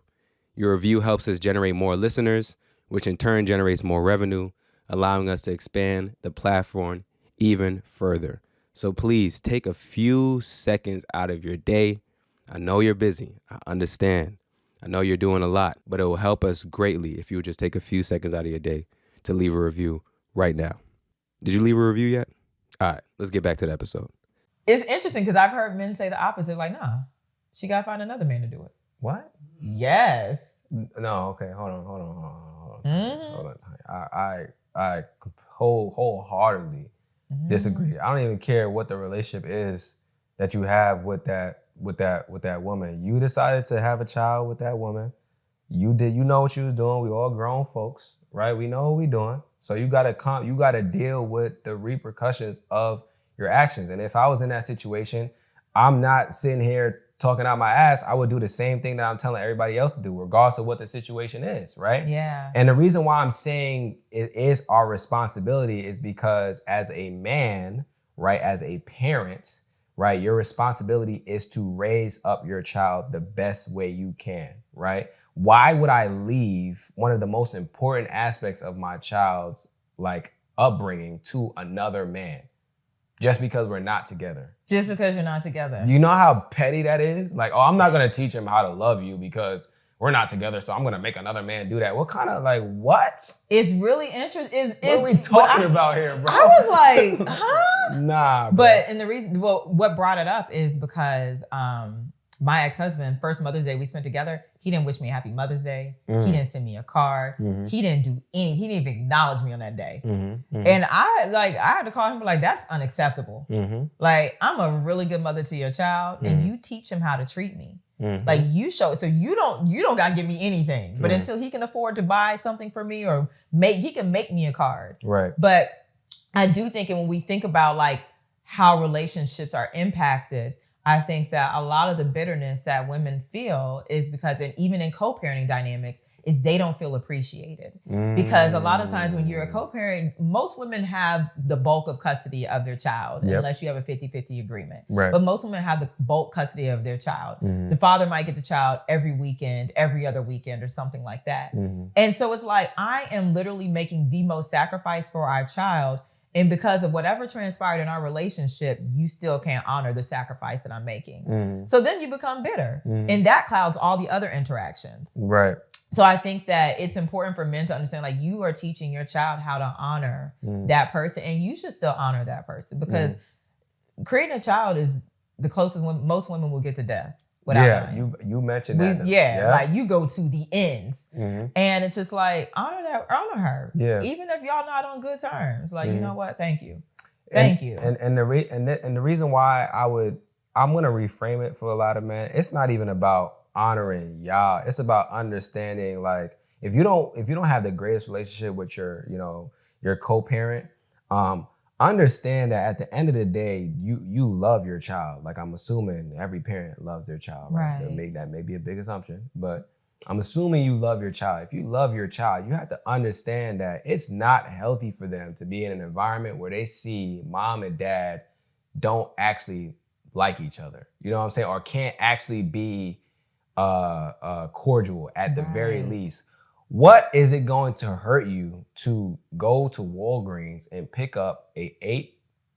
Speaker 2: Your review helps us generate more listeners, which in turn generates more revenue, allowing us to expand the platform even further. So please take a few seconds out of your day. I know you're busy. I understand. I know you're doing a lot, but it will help us greatly if you would just take a few seconds out of your day to leave a review right now. Did you leave a review yet? All right, let's get back to the episode.
Speaker 1: It's interesting because I've heard men say the opposite, like, nah, she got to find another man to do it.
Speaker 3: What?
Speaker 1: Yes.
Speaker 3: No, okay, hold on. Hold on. I wholeheartedly disagree. I don't even care what the relationship is that you have with that woman. You decided to have a child with that woman. You know what you was doing. We all grown folks, right? We know what we doing. So you gotta deal with the repercussions of your actions. And if I was in that situation, I'm not sitting here talking out my ass, I would do the same thing that I'm telling everybody else to do, regardless of what the situation is, right?
Speaker 1: Yeah.
Speaker 3: And the reason why I'm saying it is our responsibility is because as a man, right, as a parent, right, your responsibility is to raise up your child the best way you can, right? Why would I leave one of the most important aspects of my child's like upbringing to another man just because we're not together?
Speaker 1: Just because you're not together.
Speaker 3: You know how petty that is? Like, oh, I'm not going to teach him how to love you because we're not together, so I'm going to make another man do that. What kind of, like, what?
Speaker 1: It's really interesting.
Speaker 3: What are we talking about here, bro?
Speaker 1: I was like, huh?
Speaker 3: Nah, bro.
Speaker 1: But and the reason, well, what brought it up is because my ex-husband, first Mother's Day we spent together, he didn't wish me a happy Mother's Day. He didn't send me a card. He didn't do any, he didn't even acknowledge me on that day. And I had to call him like, that's unacceptable. Like, I'm a really good mother to your child and you teach him how to treat me. Like, you show it. So you don't gotta give me anything. But until he can afford to buy something for me or he can make me a card.
Speaker 3: Right.
Speaker 1: But I do think, and when we think about like how relationships are impacted, I think that a lot of the bitterness that women feel is because, and even in co-parenting dynamics, is they don't feel appreciated. Because a lot of times when you're a co-parent, most women have the bulk of custody of their child, unless you have a 50-50 agreement.
Speaker 3: Right.
Speaker 1: But most women have the bulk custody of their child. The father might get the child every weekend, every other weekend, or something like that. And so it's like, I am literally making the most sacrifice for our child. And because of whatever transpired in our relationship, you still can't honor the sacrifice that I'm making. So then you become bitter. And that clouds all the other interactions.
Speaker 3: Right.
Speaker 1: So I think that it's important for men to understand, like, you are teaching your child how to honor that person. And you should still honor that person. Because creating a child is the closest most women will get to death.
Speaker 3: You mentioned that.
Speaker 1: Like, you go to the ends. And it's just like, honor her.
Speaker 3: Yeah.
Speaker 1: Even if y'all not on good terms. Like, you know what? Thank you. Thank you.
Speaker 3: And the reason why I'm gonna reframe it for a lot of men, it's not even about honoring y'all. It's about understanding, like, if you don't have the greatest relationship with your co-parent, understand that at the end of the day, you love your child. Like, I'm assuming every parent loves their child, right? That may be a big assumption, but I'm assuming you love your child. If you love your child, you have to understand that it's not healthy for them to be in an environment where they see mom and dad don't actually like each other. You know what I'm saying? Or can't actually be cordial at the very least. What is it going to hurt you to go to Walgreens and pick up a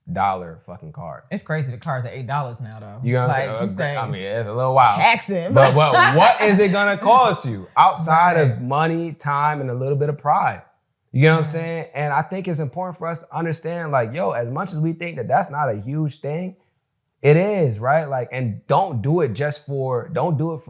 Speaker 3: $8 fucking card?
Speaker 1: It's crazy. The cards are $8 now, though.
Speaker 3: You know what I'm saying? I mean, it's a little wild.
Speaker 1: Taxing.
Speaker 3: But what is it gonna cost you outside of money, time, and a little bit of pride? You know what I'm saying? And I think it's important for us to understand, like, yo, as much as we think that that's not a huge thing, it is, right? Like, and don't do it for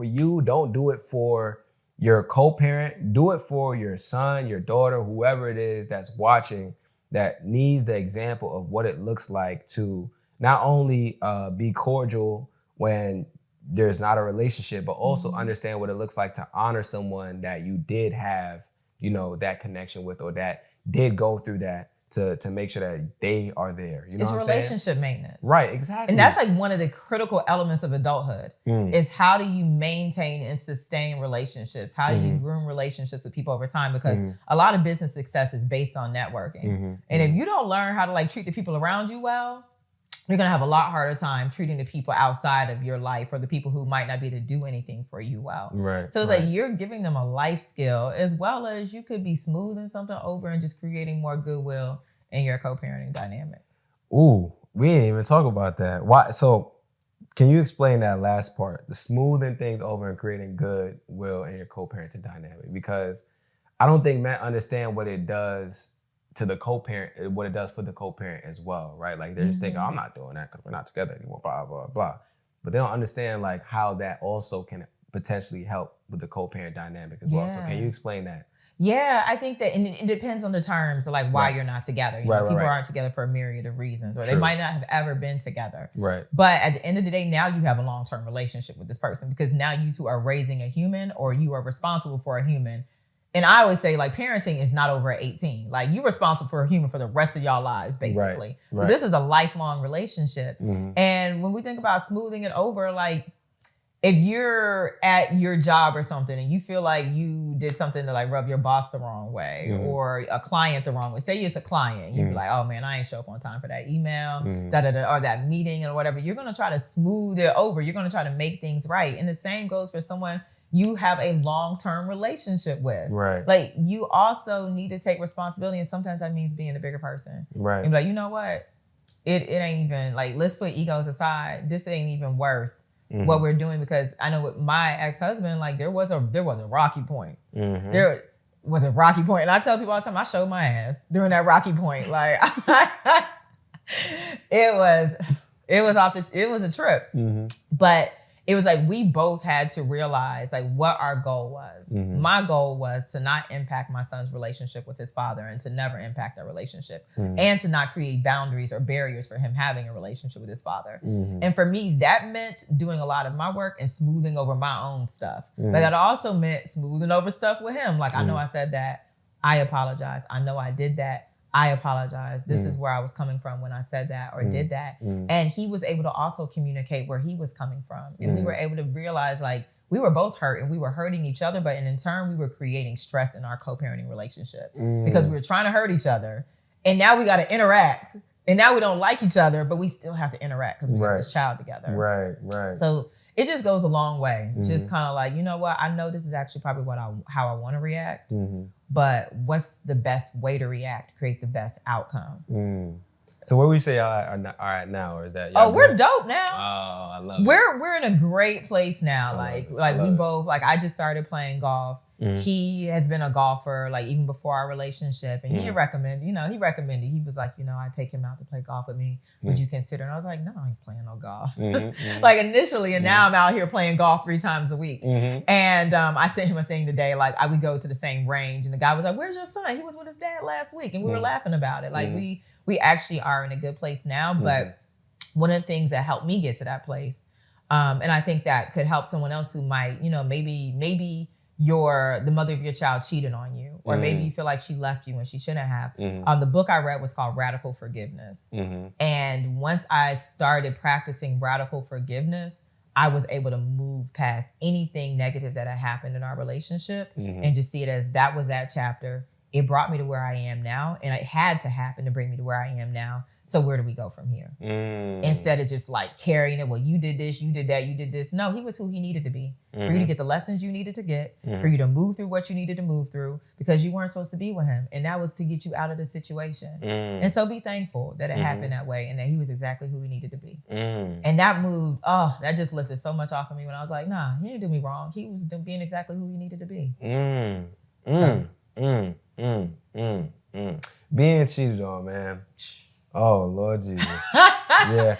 Speaker 3: you. Don't do it for your co-parent. Do it for your son, your daughter, whoever it is that's watching, that needs the example of what it looks like to not only be cordial when there's not a relationship, but also understand what it looks like to honor someone that you did have, that connection with, or that did go through that, to make sure that they are there. You know
Speaker 1: it's
Speaker 3: what I'm
Speaker 1: relationship
Speaker 3: saying?
Speaker 1: maintenance.
Speaker 3: Right, exactly.
Speaker 1: And that's like one of the critical elements of adulthood is how do you maintain and sustain relationships? How do you groom relationships with people over time? Because a lot of business success is based on networking. And if you don't learn how to like treat the people around you well, you're going to have a lot harder time treating the people outside of your life, or the people who might not be able to do anything for you well.
Speaker 3: Right.
Speaker 1: So it's like you're giving them a life skill, as well as you could be smoothing something over and just creating more goodwill in your co-parenting dynamic.
Speaker 3: Ooh, we didn't even talk about that. Why? So can you explain that last part, the smoothing things over and creating goodwill in your co-parenting dynamic? Because I don't think men understand what it does to the co-parent, what it does for the co-parent as well, right? Like, they're just thinking, I'm not doing that because we're not together anymore, blah, blah, blah. But they don't understand like how that also can potentially help with the co-parent dynamic as well. So can you explain that?
Speaker 1: Yeah, I think that it depends on the terms of like why you're not together. People aren't together for a myriad of reasons, or they might not have ever been together.
Speaker 3: Right.
Speaker 1: But at the end of the day, now you have a long-term relationship with this person, because now you two are raising a human, or you are responsible for a human. And I always say, like, parenting is not over at 18. Like, you're responsible for a human for the rest of y'all lives, basically. So this is a lifelong relationship. And when we think about smoothing it over, like, if you're at your job or something and you feel like you did something to like rub your boss the wrong way or a client the wrong way, say it's a client, you'd be like, oh man, I ain't show up on time for that email, or that meeting or whatever. You're going to try to smooth it over. You're going to try to make things right. And the same goes for someone you have a long-term relationship with.
Speaker 3: Right.
Speaker 1: Like you also need to take responsibility. And sometimes that means being the bigger person.
Speaker 3: Right.
Speaker 1: And be like, you know what? It ain't even like, let's put egos aside. This ain't even worth what we're doing, because I know with my ex-husband, like there was a rocky point. There was a rocky point. And I tell people all the time, I showed my ass during that rocky point. Like it was a trip. But it was like we both had to realize like what our goal was. My goal was to not impact my son's relationship with his father and to never impact their relationship and to not create boundaries or barriers for him having a relationship with his father. And for me, that meant doing a lot of my work and smoothing over my own stuff. But that also meant smoothing over stuff with him. Like, I know I said that. I apologize. I know I did that. I apologize. This is where I was coming from when I said that or did that. And he was able to also communicate where he was coming from. And we were able to realize like we were both hurt and we were hurting each other, but in turn we were creating stress in our co-parenting relationship because we were trying to hurt each other. And now we got to interact. And now we don't like each other, but we still have to interact because we have this child together.
Speaker 3: Right.
Speaker 1: So it just goes a long way. Just kind of like, you know what? I know this is actually probably how I want to react. But what's the best way to react, create the best outcome?
Speaker 3: So where would you say y'all are at now, or is that?
Speaker 1: We're dope now.
Speaker 3: Oh, I love it.
Speaker 1: We're in a great place now. Like we both, like I just started playing golf. He has been a golfer like even before our relationship, and he recommended. He was like, I take him out to play golf with me. Would you consider? And I was like, no, I ain't playing no golf. Like initially, and now I'm out here playing golf 3 times a week. And I sent him a thing today. Like I would go to the same range, and the guy was like, "Where's your son? He was with his dad last week," and we were laughing about it. Like we actually are in a good place now. But one of the things that helped me get to that place, and I think that could help someone else who might, maybe the mother of your child cheated on you, or maybe you feel like she left you when she shouldn't have. The book I read was called Radical Forgiveness. And once I started practicing radical forgiveness, I was able to move past anything negative that had happened in our relationship and just see it as that was that chapter. It brought me to where I am now, and it had to happen to bring me to where I am now. So where do we go from here? Instead of just like carrying it, well, you did this, you did that, you did this. No, he was who he needed to be. For you to get the lessons you needed to get, for you to move through what you needed to move through, because you weren't supposed to be with him. And that was to get you out of the situation. And so be thankful that it happened that way and that he was exactly who he needed to be. And that moved, that just lifted so much off of me when I was like, nah, he didn't do me wrong. He was being exactly who he needed to be.
Speaker 3: Being cheated on, man. Oh, Lord Jesus. Yeah,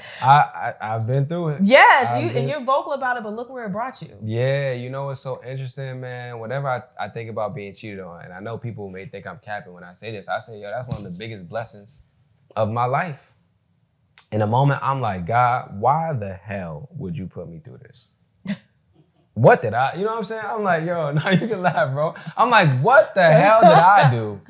Speaker 3: I've been through it.
Speaker 1: Yes, and you're vocal about it, but look where it brought you.
Speaker 3: Yeah, what's so interesting, man? Whenever I think about being cheated on, and I know people may think I'm capping when I say this, I say, that's one of the biggest blessings of my life. In a moment, I'm like, God, why the hell would you put me through this? What did I, you know what I'm saying? I'm like, yo, no, you can laugh, bro. I'm like, what the hell did I do?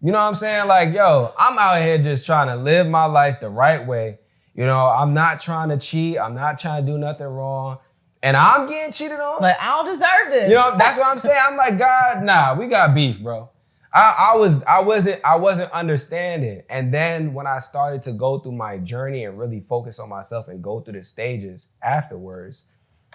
Speaker 3: You know what I'm saying? Like, yo, I'm out here just trying to live my life the right way. I'm not trying to cheat. I'm not trying to do nothing wrong. And I'm getting cheated on.
Speaker 1: Like, I don't deserve this.
Speaker 3: That's what I'm saying. I'm like, God, nah, we got beef, bro. I wasn't understanding. And then when I started to go through my journey and really focus on myself and go through the stages afterwards,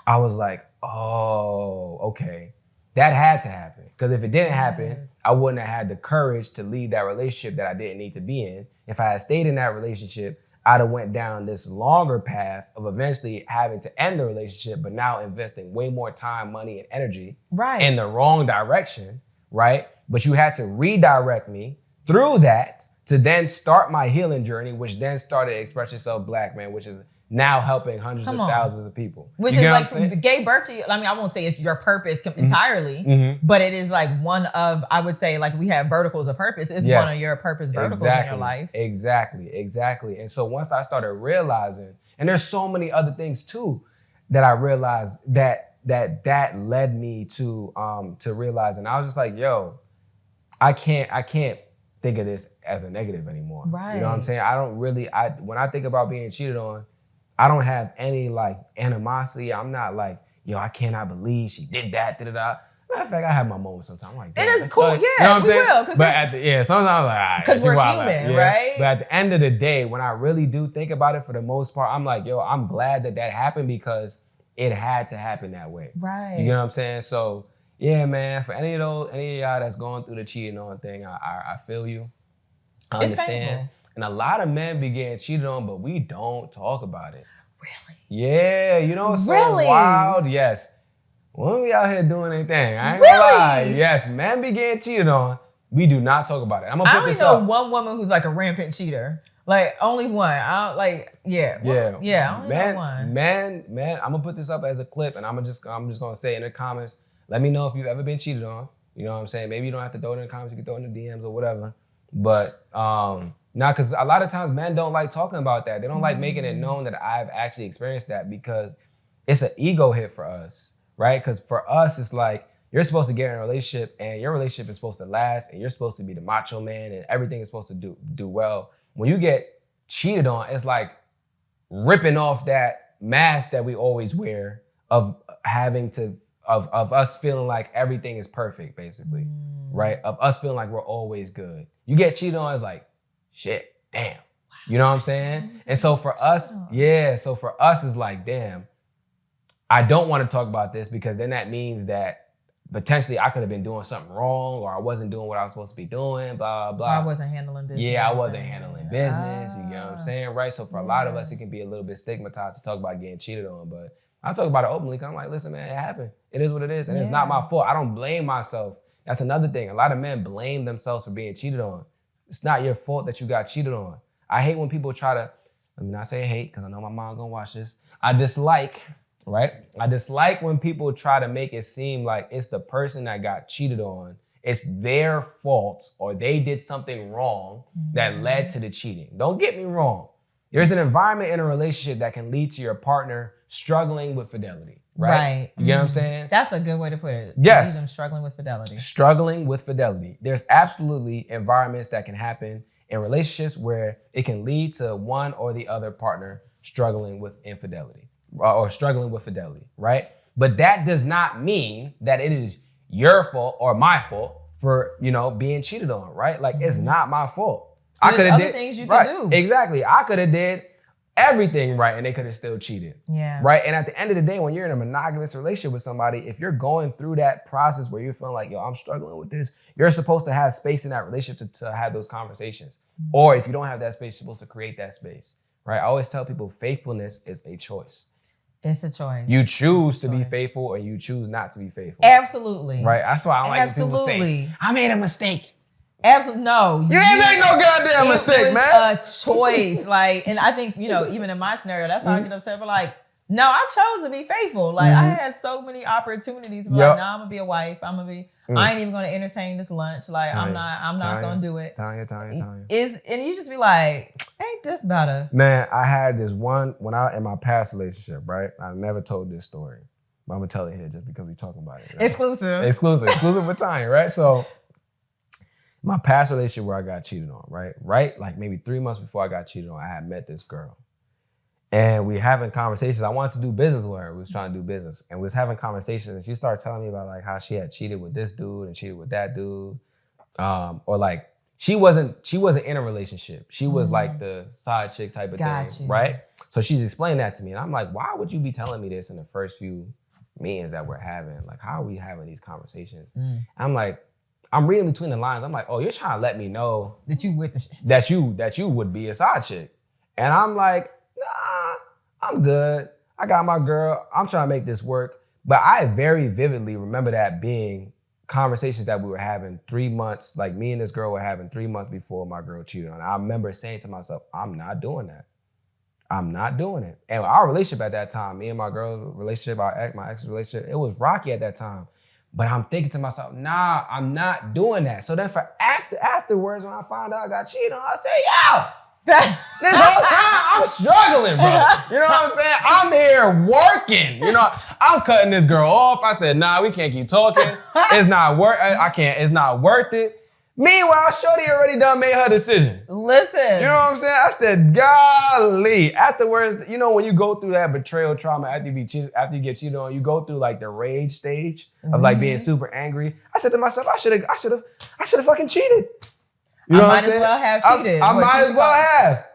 Speaker 3: I was like, oh, okay. That had to happen. Because if it didn't happen, I wouldn't have had the courage to leave that relationship that I didn't need to be in. If I had stayed in that relationship, I'd have went down this longer path of eventually having to end the relationship, but now investing way more time, money, and energy in the wrong direction, right? But you had to redirect me through that to then start my healing journey, which then started Express Yourself Black Man, which is now helping hundreds of thousands of people.
Speaker 1: Which is like gave birth to you. I mean, I won't say it's your purpose entirely, but it is like one of, I would say, like we have verticals of purpose. It's one of your purpose verticals in your life.
Speaker 3: Exactly. And so once I started realizing, and there's so many other things too, that I realized that led me to realize, and I was just like, yo, I can't think of this as a negative anymore.
Speaker 1: Right.
Speaker 3: You know what I'm saying? when I think about being cheated on, I don't have any like animosity. I'm not like, yo, I cannot believe she did that, da-da-da. Matter of fact, I have my moments sometimes. I'm like,
Speaker 1: it is cool,
Speaker 3: you know what I'm saying?
Speaker 1: will.
Speaker 3: But sometimes I'm like,
Speaker 1: because we're human, right?
Speaker 3: But at the end of the day, when I really do think about it, for the most part, I'm like, yo, I'm glad that happened because it had to happen that way.
Speaker 1: Right.
Speaker 3: You know what I'm saying? So yeah, man, for any of y'all that's going through the cheating on thing, I feel you. I understand. And a lot of men be getting cheated on, but we don't talk about it.
Speaker 1: Really?
Speaker 3: Yeah, you know what's so wild? Yes. When we out here doing anything, I ain't gonna lie. Yes, men be getting cheated on. We do not talk about it. I'm gonna put this up.
Speaker 1: I only know one woman who's like a rampant cheater. Like only one. I don't like. Yeah. I only know one.
Speaker 3: Man. I'm gonna put this up as a clip, and I'm just gonna say in the comments. Let me know if you've ever been cheated on. You know what I'm saying? Maybe you don't have to throw it in the comments. You can throw it in the DMs or whatever. But because a lot of times men don't like talking about that. They don't like making it known that I've actually experienced that because it's an ego hit for us. Right? Because for us, it's like you're supposed to get in a relationship and your relationship is supposed to last and you're supposed to be the macho man and everything is supposed to do well. When you get cheated on, it's like ripping off that mask that we always wear of having to, of us feeling like everything is perfect, basically. Right? Of us feeling like we're always good. You get cheated on, it's like, shit, damn. You know what I'm saying? And so for us, it's like, damn. I don't want to talk about this because then that means that potentially I could have been doing something wrong or I wasn't doing what I was supposed to be doing, blah, blah.
Speaker 1: Or I wasn't handling business.
Speaker 3: Yeah, I wasn't handling business. You get what I'm saying? Right? So for a lot of us, it can be a little bit stigmatized to talk about getting cheated on. But I talk about it openly because I'm like, listen, man, it happened. It is what it is. And it's not my fault. I don't blame myself. That's another thing. A lot of men blame themselves for being cheated on. It's not your fault that you got cheated on. I hate when people try to, let me not say hate because I know my mom gonna watch this. I dislike when people try to make it seem like it's the person that got cheated on. It's their fault or they did something wrong that led to the cheating. Don't get me wrong. There's an environment in a relationship that can lead to your partner struggling with fidelity, right? You get what I'm saying?
Speaker 1: That's a good way to put it.
Speaker 3: Yes.
Speaker 1: Them struggling with fidelity.
Speaker 3: Struggling with fidelity. There's absolutely environments that can happen in relationships where it can lead to one or the other partner struggling with infidelity. Or struggling with fidelity, right? But that does not mean that it is your fault or my fault for, being cheated on, right? Like, it's not my fault.
Speaker 1: I could have did things you could do.
Speaker 3: Exactly. I could have did everything right and they could have still cheated.
Speaker 1: Yeah.
Speaker 3: Right? And at the end of the day, when you're in a monogamous relationship with somebody, if you're going through that process where you're feeling like, yo, I'm struggling with this, you're supposed to have space in that relationship to have those conversations. Or if you don't have that space, you're supposed to create that space, right? I always tell people faithfulness is a choice.
Speaker 1: It's a choice.
Speaker 3: You choose to be faithful or you choose not to be faithful.
Speaker 1: Absolutely.
Speaker 3: Right? That's why I like when people say, I made a mistake.
Speaker 1: Absolutely. No.
Speaker 3: You ain't make no goddamn mistake, man.
Speaker 1: A choice. And I think, even in my scenario, that's how I get upset. But no, I chose to be faithful. I had so many opportunities. But I'm going to be a wife. I ain't even going to entertain this lunch. I'm not going to do it.
Speaker 3: Tonya.
Speaker 1: And you just be like, ain't this better?
Speaker 3: Man, I had this one, when I in my past relationship, right? I never told this story. But I'm going to tell it here just because we talking about it. Right? Exclusive with Tonya, right? So, my past relationship where I got cheated on, right? Like maybe 3 months before I got cheated on, I had met this girl. And we having conversations. I wanted to do business with her. We was trying to do business. And we was having conversations. And she started telling me about how she had cheated with this dude and cheated with that dude. She wasn't in a relationship. She was like the side chick type of thing, right? So she's explained that to me. And I'm like, why would you be telling me this in the first few meetings that we're having? Like, how are we having these conversations? I'm like, I'm reading between the lines. I'm like, oh, you're trying to let me know
Speaker 1: that you with the shit.
Speaker 3: That you would be a side chick. And I'm like, nah, I'm good. I got my girl. I'm trying to make this work. But I very vividly remember that being conversations that we were having 3 months, like me and this girl were having 3 months before my girl cheated on. I remember saying to myself, I'm not doing that. I'm not doing it. And our relationship at that time, me and my girl's relationship, my ex's relationship, it was rocky at that time. But I'm thinking to myself, nah, I'm not doing that. So then for afterwards, when I found out I got cheated on, I said, yo, this whole time I'm struggling, bro. You know what I'm saying? I'm here working. I'm cutting this girl off. I said, nah, we can't keep talking. It's not worth it. It's not worth it. Meanwhile, Shorty already done made her decision.
Speaker 1: Listen.
Speaker 3: You know what I'm saying? I said, golly. Afterwards, you know, when you go through that betrayal trauma after you get cheated on, you go through like the rage stage of like being super angry. I said to myself, I should have fucking cheated. You know
Speaker 1: I might as well have cheated.
Speaker 3: I might as well have.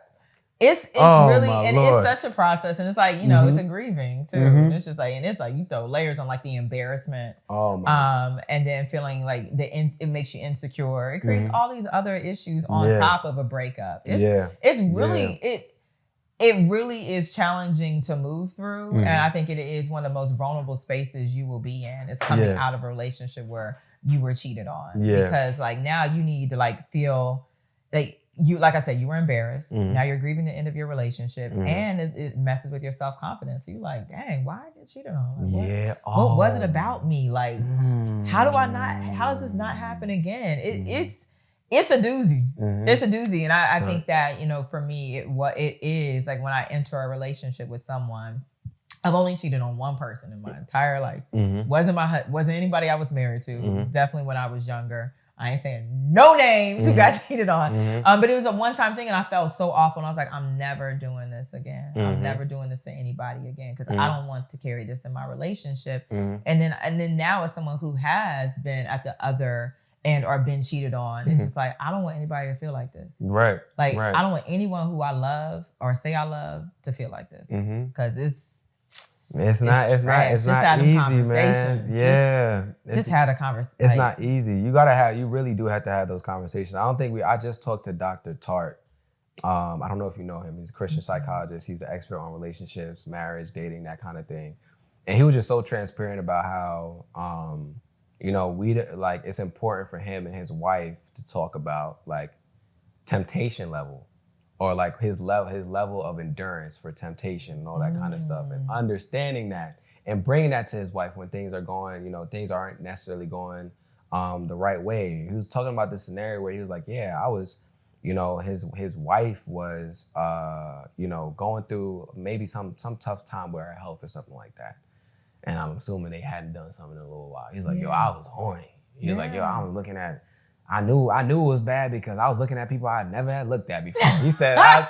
Speaker 1: It's really, and
Speaker 3: Lord.
Speaker 1: it's such a process, and it's like, you know, it's a grieving too. And it's just like, and it's like you throw layers on like the embarrassment, and then feeling like it makes you insecure. It creates all these other issues on top of a breakup. It's really it really is challenging to move through, and I think it is one of the most vulnerable spaces you will be in. It's coming out of a relationship where you were cheated on, because like now you need to like feel like. Like I said, you were embarrassed. Now you're grieving the end of your relationship, and it messes with your self-confidence. So you're like, dang, why I get cheated on? Like, what was it about me? Like, how does this not happen again? It's a doozy. It's a doozy. And I think that, you know, for me, what it is, like when I enter a relationship with someone, I've only cheated on one person in my entire life. Wasn't anybody I was married to. It was definitely when I was younger. I ain't saying no names who got cheated on. But it was a one-time thing, and I felt so awful. And I was like, I'm never doing this again. I'm never doing this to anybody again, because I don't want to carry this in my relationship. And then now as someone who has been at the other end or been cheated on, it's just like, I don't want anybody to feel like this.
Speaker 3: Right.
Speaker 1: Like, I don't want anyone who I love or say I love to feel like this, because it's not easy, man. Yeah. Just had a conversation.
Speaker 3: It's not easy. You really do have to have those conversations. I just talked to Dr. Tart. I don't know if you know him. He's a Christian psychologist. He's an expert on relationships, marriage, dating, that kind of thing. And he was just so transparent about how, you know, it's important for him and his wife to talk about like temptation level. Or like his level of endurance for temptation and all that kind of stuff, and understanding that and bringing that to his wife when things are going, you know, things aren't necessarily going the right way. He was talking about this scenario where he was like, yeah, I was, you know, his wife was, you know, going through maybe some tough time with her health or something like that, and I'm assuming they hadn't done something in a little while. He's like, yo, I was horny. He was like, yo, I was looking at. I knew it was bad because I was looking at people I never had looked at before. He said I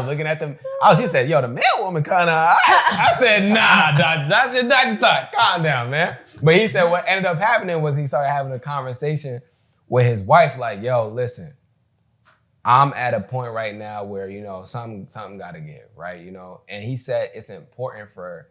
Speaker 3: was looking at them. He said, yo, the man woman kind of. I said, nah, Dr. Tart, calm down, man. But he said what ended up happening was he started having a conversation with his wife, like, yo, listen, I'm at a point right now where, you know, something got to give, right? You know, and he said it's important for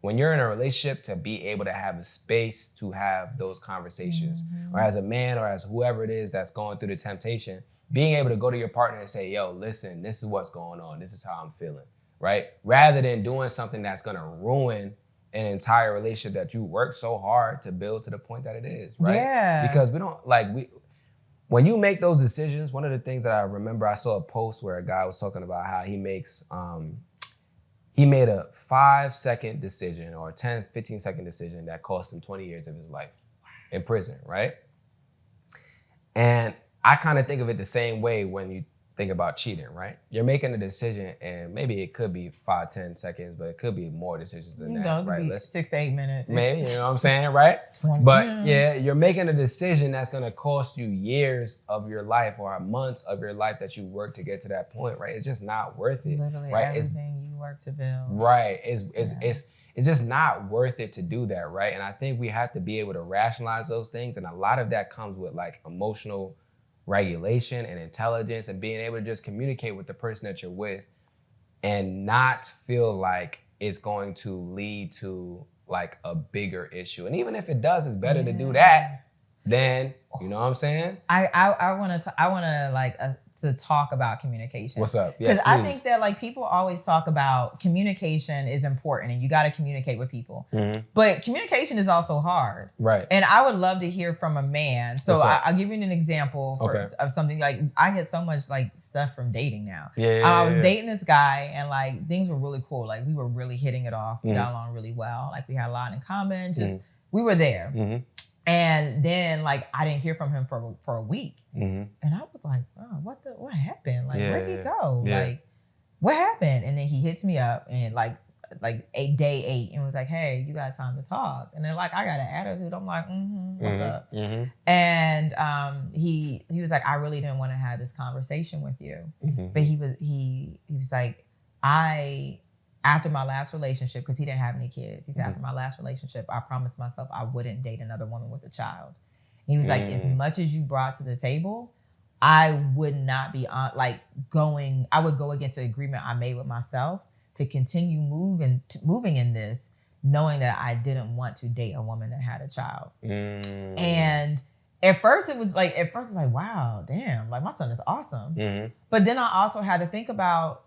Speaker 3: when you're in a relationship to be able to have a space to have those conversations, or as a man or as whoever it is that's going through the temptation, being able to go to your partner and say, yo, listen, this is what's going on. This is how I'm feeling, right? Rather than doing something that's going to ruin an entire relationship that you worked so hard to build to the point that it is, right? Yeah. Because when you make those decisions, one of the things that I remember, I saw a post where a guy was talking about how he made a 5-second decision or a 10, 15-second decision that cost him 20 years of his life in prison, right? And I kind of think of it the same way when you think about cheating, right? You're making a decision, and maybe it could be 5, 10 seconds, but it could be more decisions than that,
Speaker 1: it could be 6 to 8 minutes.
Speaker 3: Maybe, you know what I'm saying, right? But yeah, you're making a decision that's going to cost you years of your life or months of your life that you worked to get to that point, right? It's just not worth it.
Speaker 1: Literally
Speaker 3: right?
Speaker 1: everything you work to build.
Speaker 3: Right. It's just not worth it to do that, right? And I think we have to be able to rationalize those things, and a lot of that comes with like emotional regulation and intelligence and being able to just communicate with the person that you're with and not feel like it's going to lead to like a bigger issue. And even if it does, it's better to do that than, you know what I'm saying?
Speaker 1: I want to talk about communication.
Speaker 3: What's up? Yes,
Speaker 1: because I think that like people always talk about communication is important and you got to communicate with people. But communication is also hard. Right. And I would love to hear from a man. So I'll give you an example of something. Like I get so much like stuff from dating now. I was dating this guy and like things were really cool. Like we were really hitting it off. We got along really well. Like we had a lot in common. Just we were there. And then like I didn't hear from him for a week. And I was like, oh, what happened? Like where'd he go? Like what happened? And then he hits me up and like day 8 and was like, hey, you got time to talk? And then like I got an attitude. I'm like, What's up? And he was like, I really didn't want to have this conversation with you. But he was like, after my last relationship, because he didn't have any kids, he said, after my last relationship, I promised myself I wouldn't date another woman with a child. And he was like, as much as you brought to the table, I would not be I would go against the agreement I made with myself to continue moving in this, knowing that I didn't want to date a woman that had a child. And at first it was like, wow, damn, like my son is awesome. But then I also had to think about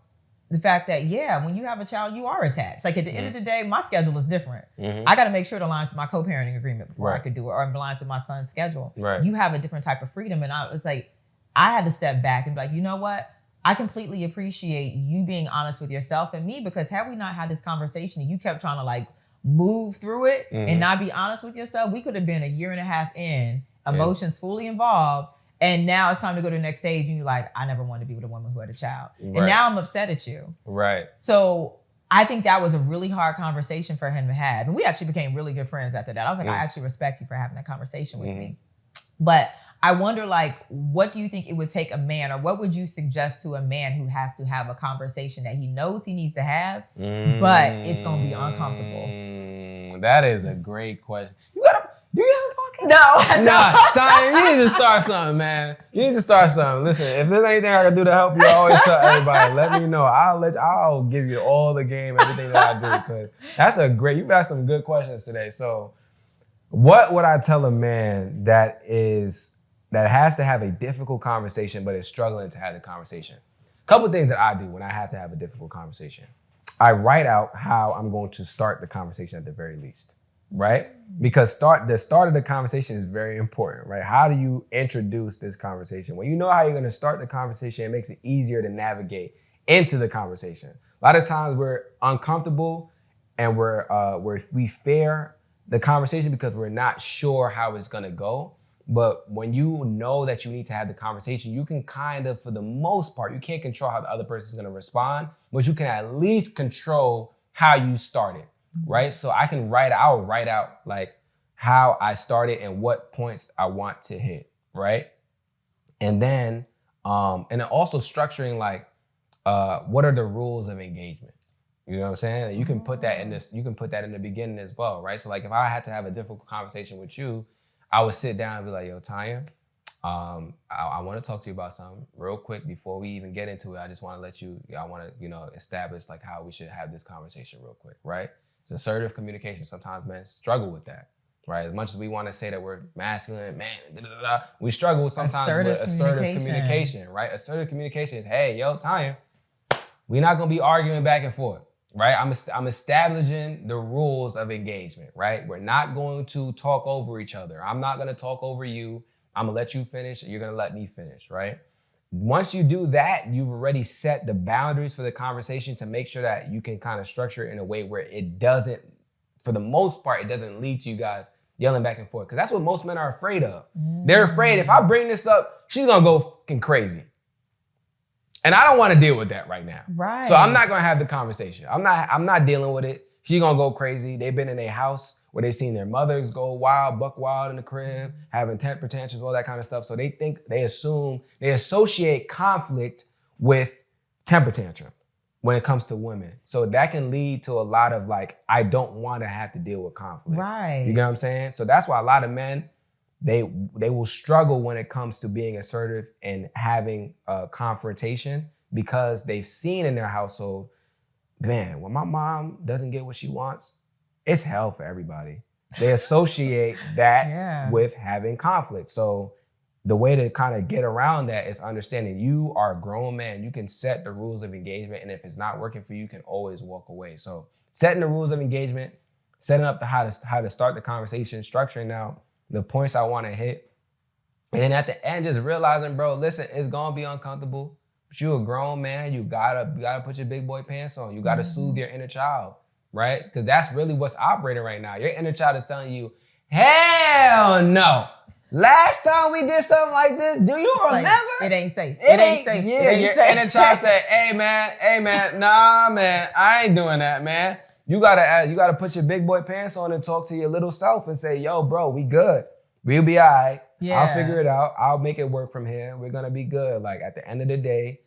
Speaker 1: the fact that, when you have a child, you are attached. Like at the end of the day, my schedule is different. I got to make sure it aligns to my co-parenting agreement before I could do it, or aligns to my son's schedule. You have a different type of freedom. And it's like, I had to step back and be like, you know what? I completely appreciate you being honest with yourself and me, because had we not had this conversation and you kept trying to like move through it and not be honest with yourself, we could have been 1.5 years in, emotions fully involved. And now it's time to go to the next stage. And you're like, I never wanted to be with a woman who had a child. And now I'm upset at you. So I think that was a really hard conversation for him to have. And we actually became really good friends after that. I was like, I actually respect you for having that conversation with me. But I wonder, like, what do you think it would take a man, or what would you suggest to a man who has to have a conversation that he knows he needs to have, but it's going to be uncomfortable?
Speaker 3: That is a great question. Do you have a podcast?
Speaker 1: No, I don't.
Speaker 3: Tonya, you need to start something, man. You need to start something. Listen, if there's anything I can do to help you, I always tell everybody, let me know. I'll give you all the game, everything that I do, because that's you've asked some good questions today. So what would I tell a man that has to have a difficult conversation but is struggling to have the conversation? A couple of things that I do when I have to have a difficult conversation. I write out how I'm going to start the conversation at the very least, right? Because the start of the conversation is very important, right? How do you introduce this conversation? When you know how you're going to start the conversation, it makes it easier to navigate into the conversation. A lot of times we're uncomfortable and we fear the conversation because we're not sure how it's going to go. But when you know that you need to have the conversation, you can kind of, for the most part, you can't control how the other person is going to respond, but you can at least control how you start it, right? So I'll write out like how I started and what points I want to hit, right? And then, also structuring like, what are the rules of engagement? You know what I'm saying? You can put that in the beginning as well, right? So like if I had to have a difficult conversation with you, I would sit down and be like, yo, Tonya, I want to talk to you about something real quick before we even get into it. I just want to establish like how we should have this conversation real quick, right? It's assertive communication. Sometimes men struggle with that, right? As much as we want to say that we're masculine, man, we struggle sometimes with assertive communication, right? Assertive communication is, hey, yo, Tonya, we're not going to be arguing back and forth. Right, I'm establishing the rules of engagement, right? We're not going to talk over each other. I'm not going to talk over you. I'm going to let you finish, and you're going to let me finish, right? Once you do that, you've already set the boundaries for the conversation to make sure that you can kind of structure it in a way where it doesn't, for the most part, it doesn't lead to you guys yelling back and forth. Because that's what most men are afraid of. They're afraid if I bring this up, she's going to go fucking crazy. And I don't want to deal with that right now.
Speaker 1: Right.
Speaker 3: So I'm not going to have the conversation. I'm not dealing with it. She's going to go crazy. They've been in a house where they've seen their mothers go wild, buck wild in the crib, having temper tantrums, all that kind of stuff. So they associate conflict with temper tantrum when it comes to women. So that can lead to a lot of like, I don't want to have to deal with conflict.
Speaker 1: Right.
Speaker 3: You get what I'm saying? So that's why a lot of men, they will struggle when it comes to being assertive and having a confrontation, because they've seen in their household, man, when my mom doesn't get what she wants, it's hell for everybody. They associate that with having conflict. So the way to kind of get around that is understanding you are a grown man. You can set the rules of engagement, and if it's not working for you, you can always walk away. So setting the rules of engagement, setting up how to start the conversation, structuring out the points I want to hit. And then at the end, just realizing, bro, listen, it's going to be uncomfortable, but you're a grown man. You gotta put your big boy pants on. You got to soothe your inner child, right? Because that's really what's operating right now. Your inner child is telling you, hell no. Last time we did something like this, do you remember?
Speaker 1: It ain't safe. It ain't safe.
Speaker 3: Yeah, your inner child said, hey man, nah, man, I ain't doing that, man. You gotta put your big boy pants on and talk to your little self and say, yo, bro, we good. We'll be all right.
Speaker 1: Yeah.
Speaker 3: I'll figure it out. I'll make it work from here. We're going to be good. Like at the end of the day,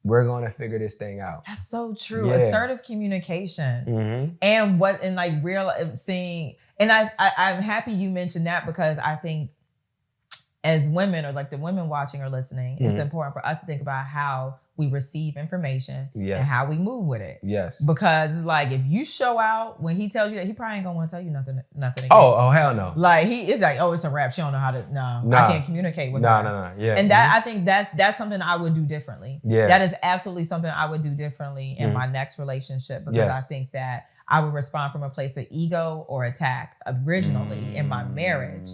Speaker 3: we're going to figure this thing out.
Speaker 1: That's so true.
Speaker 3: Yeah.
Speaker 1: Assertive communication. And like real seeing, and I'm happy you mentioned that, because I think as women, or like the women watching or listening, it's important for us to think about how we receive information and how we move with it.
Speaker 3: Yes.
Speaker 1: Because like if you show out when he tells you that, he probably ain't gonna want to tell you nothing again.
Speaker 3: Oh hell no.
Speaker 1: Like he is like, oh, it's a rap. She don't know how to. I can't communicate with her.
Speaker 3: No. Yeah.
Speaker 1: And that I think that's something I would do differently.
Speaker 3: Yeah.
Speaker 1: That is absolutely something I would do differently in my next relationship, because I think that I would respond from a place of ego or attack originally in my marriage.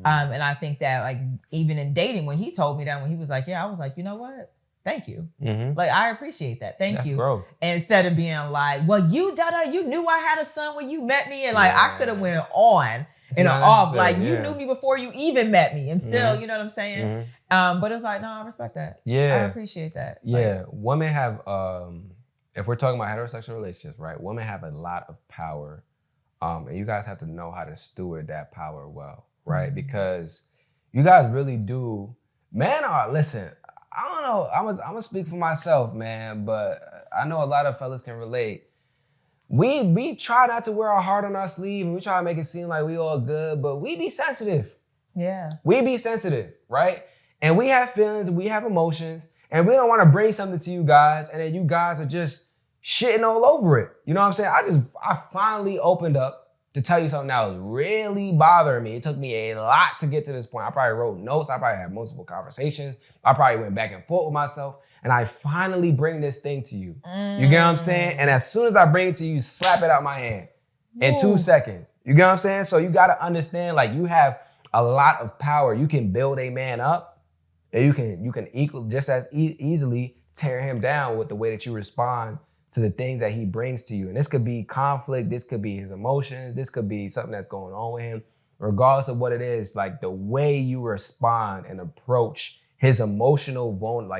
Speaker 1: And I think that like even in dating, when he told me that, when he was like, yeah, I was like, you know what? Thank you. Like, I appreciate that. Thank you.
Speaker 3: Growth.
Speaker 1: And instead of being like, well, you knew I had a son when you met me. And like, I could have went on and off. Like, you knew me before you even met me. And still, you know what I'm saying? But it's like, no, I respect that.
Speaker 3: Yeah.
Speaker 1: I appreciate that.
Speaker 3: Yeah. Like, women have, if we're talking about heterosexual relationships, right? Women have a lot of power. And you guys have to know how to steward that power well, right? Because you guys really do. Listen, I don't know. I'm gonna speak for myself, man, but I know a lot of fellas can relate. We try not to wear our heart on our sleeve, and we try to make it seem like we all good, but we be sensitive.
Speaker 1: Yeah.
Speaker 3: We be sensitive, right? And we have feelings, we have emotions, and we don't want to bring something to you guys, and then you guys are just shitting all over it. You know what I'm saying? I finally opened up to tell you something that was really bothering me. It took me a lot to get to this point. I probably wrote notes. I probably had multiple conversations. I probably went back and forth with myself. And I finally bring this thing to you. You get what I'm saying? And as soon as I bring it to you, slap it out my hand in 2 seconds. You get what I'm saying? So you got to understand, like, you have a lot of power. You can build a man up, and you can just as easily tear him down with the way that you respond to the things that he brings to you. And this could be conflict, this could be his emotions, this could be something that's going on with him. Regardless of what it is, like the way you respond and approach his emotional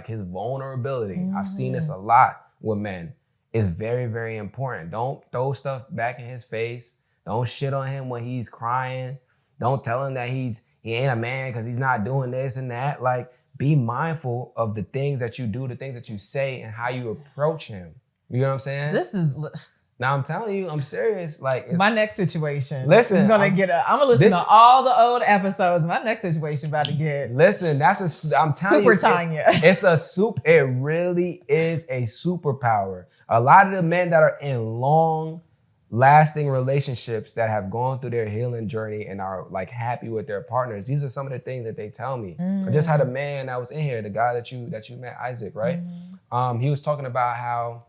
Speaker 3: his vulnerability. I've seen this a lot with men. Is very, very important. Don't throw stuff back in his face. Don't shit on him when he's crying. Don't tell him that he ain't a man because he's not doing this and that. Like, be mindful of the things that you do, the things that you say, and how you approach him. You know what I'm saying? Now I'm telling you, I'm serious. Like,
Speaker 1: my next situation.
Speaker 3: Listen,
Speaker 1: I'm gonna listen to all the old episodes. My next situation about to get.
Speaker 3: Listen, I'm telling
Speaker 1: super
Speaker 3: you,
Speaker 1: Tonya.
Speaker 3: It really is a superpower. A lot of the men that are in long-lasting relationships that have gone through their healing journey and are like happy with their partners, these are some of the things that they tell me. I just had a man that was in here, the guy that you met, Isaac, right? He was talking about how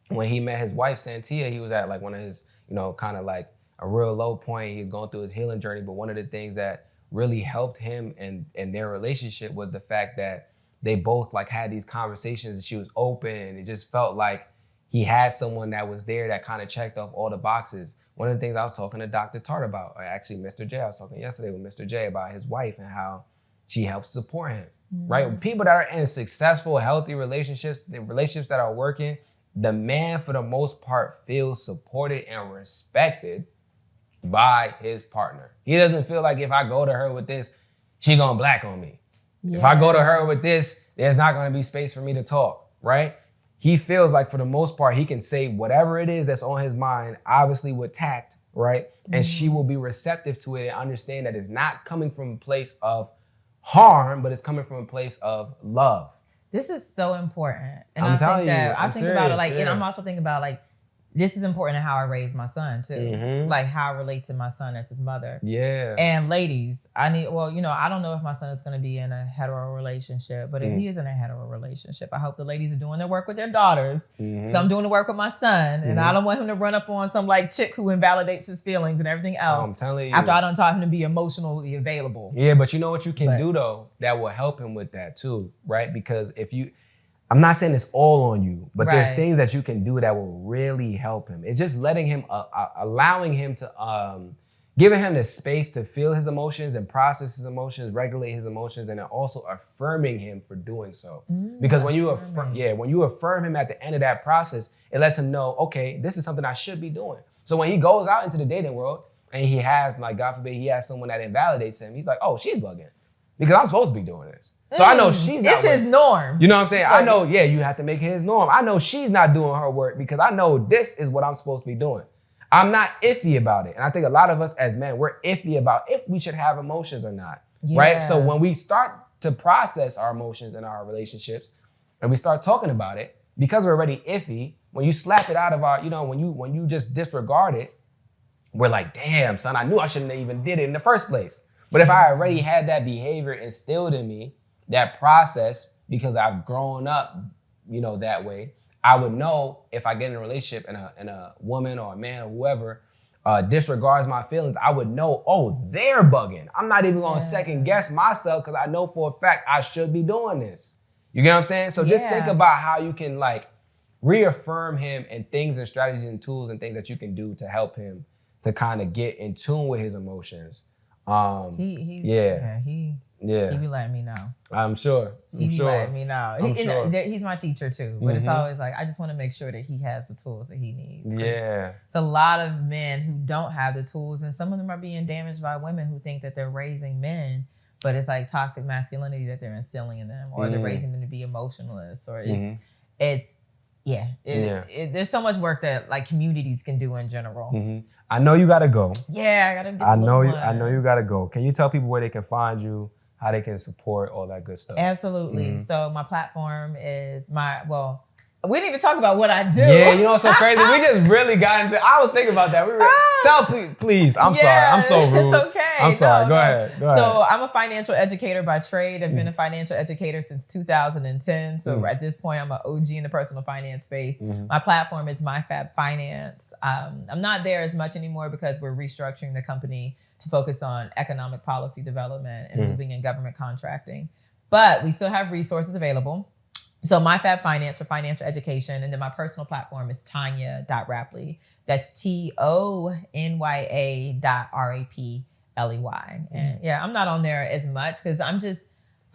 Speaker 3: when he met his wife, Santia, he was at like one of his, kind of like a real low point. He was going through his healing journey. But one of the things that really helped him and their relationship was the fact that they both like had these conversations and she was open. And it just felt like he had someone that was there that kind of checked off all the boxes. One of the things I was talking to Dr. Tart about, or actually Mr. J, I was talking yesterday with Mr. J about his wife and how she helps support him, right? People that are in successful, healthy relationships, the relationships that are working, the man, for the most part, feels supported and respected by his partner. He doesn't feel like if I go to her with this, she gonna black on me. Yeah. If I go to her with this, there's not gonna be space for me to talk, right? He feels like for the most part, he can say whatever it is that's on his mind, obviously with tact, right? And she will be receptive to it and understand that it's not coming from a place of harm, but it's coming from a place of love.
Speaker 1: This is so important. And
Speaker 3: I'm telling you,
Speaker 1: I think about it like, and I'm also thinking about like, this is important in how I raise my son too. Like how I relate to my son as his mother. Yeah. And ladies, I don't know if my son is going to be in a hetero relationship, but if he is in a hetero relationship, I hope the ladies are doing their work with their daughters. So I'm doing the work with my son, and I don't want him to run up on some like chick who invalidates his feelings and everything else.
Speaker 3: I'm telling you.
Speaker 1: After I done taught him to be emotionally available.
Speaker 3: Yeah, but you know what you can do though that will help him with that too, right? Because I'm not saying it's all on you, but there's things that you can do that will really help him. It's just letting him, allowing him to, giving him the space to feel his emotions and process his emotions, regulate his emotions, and then also affirming him for doing so. Because when you affirm him at the end of that process, it lets him know, okay, this is something I should be doing. So when he goes out into the dating world and he has, like, God forbid, he has someone that invalidates him, he's like, oh, she's bugging because I'm supposed to be doing this. So I know she's not.
Speaker 1: It's his norm.
Speaker 3: You know what I'm saying? I know, yeah, you have to make it his norm. I know she's not doing her work because I know this is what I'm supposed to be doing. I'm not iffy about it. And I think a lot of us as men, we're iffy about if we should have emotions or not, right? So when we start to process our emotions in our relationships and we start talking about it, because we're already iffy, when you slap it out of our, when you just disregard it, we're like, damn, son, I knew I shouldn't have even did it in the first place. But if I already had that behavior instilled in me, that process, because I've grown up, that way, I would know if I get in a relationship and a woman or a man or whoever disregards my feelings, I would know, oh, they're bugging. I'm not even gonna second guess myself because I know for a fact I should be doing this. You get what I'm saying? So just think about how you can like reaffirm him and things and strategies and tools and things that you can do to help him to kind of get in tune with his emotions. He be letting me know. I'm sure.
Speaker 1: He be letting me know. He's my teacher too, but it's always like, I just want to make sure that he has the tools that he needs.
Speaker 3: Yeah.
Speaker 1: It's a lot of men who don't have the tools, and some of them are being damaged by women who think that they're raising men, but it's like toxic masculinity that they're instilling in them, or they're raising them to be emotionless, or there's so much work that like communities can do in general.
Speaker 3: I know you gotta go.
Speaker 1: Yeah, I gotta get
Speaker 3: I know you gotta go. Can you tell people where they can find you, how they can support, all that good stuff?
Speaker 1: Absolutely. So my platform is we didn't even talk about what I do.
Speaker 3: Yeah, you know what's so crazy? We just really got into I was thinking about that. Please. I'm sorry. I'm so rude.
Speaker 1: It's okay.
Speaker 3: I'm sorry. Go ahead.
Speaker 1: So I'm a financial educator by trade. I've been a financial educator since 2010. So at this point, I'm an OG in the personal finance space. My platform is MyFab Finance. I'm not there as much anymore because we're restructuring the company to focus on economic policy development and moving in government contracting. But we still have resources available. So MyFab Finance for financial education. And then my personal platform is Tonya.Rapley. That's TONYA.RAPLEY. And I'm not on there as much because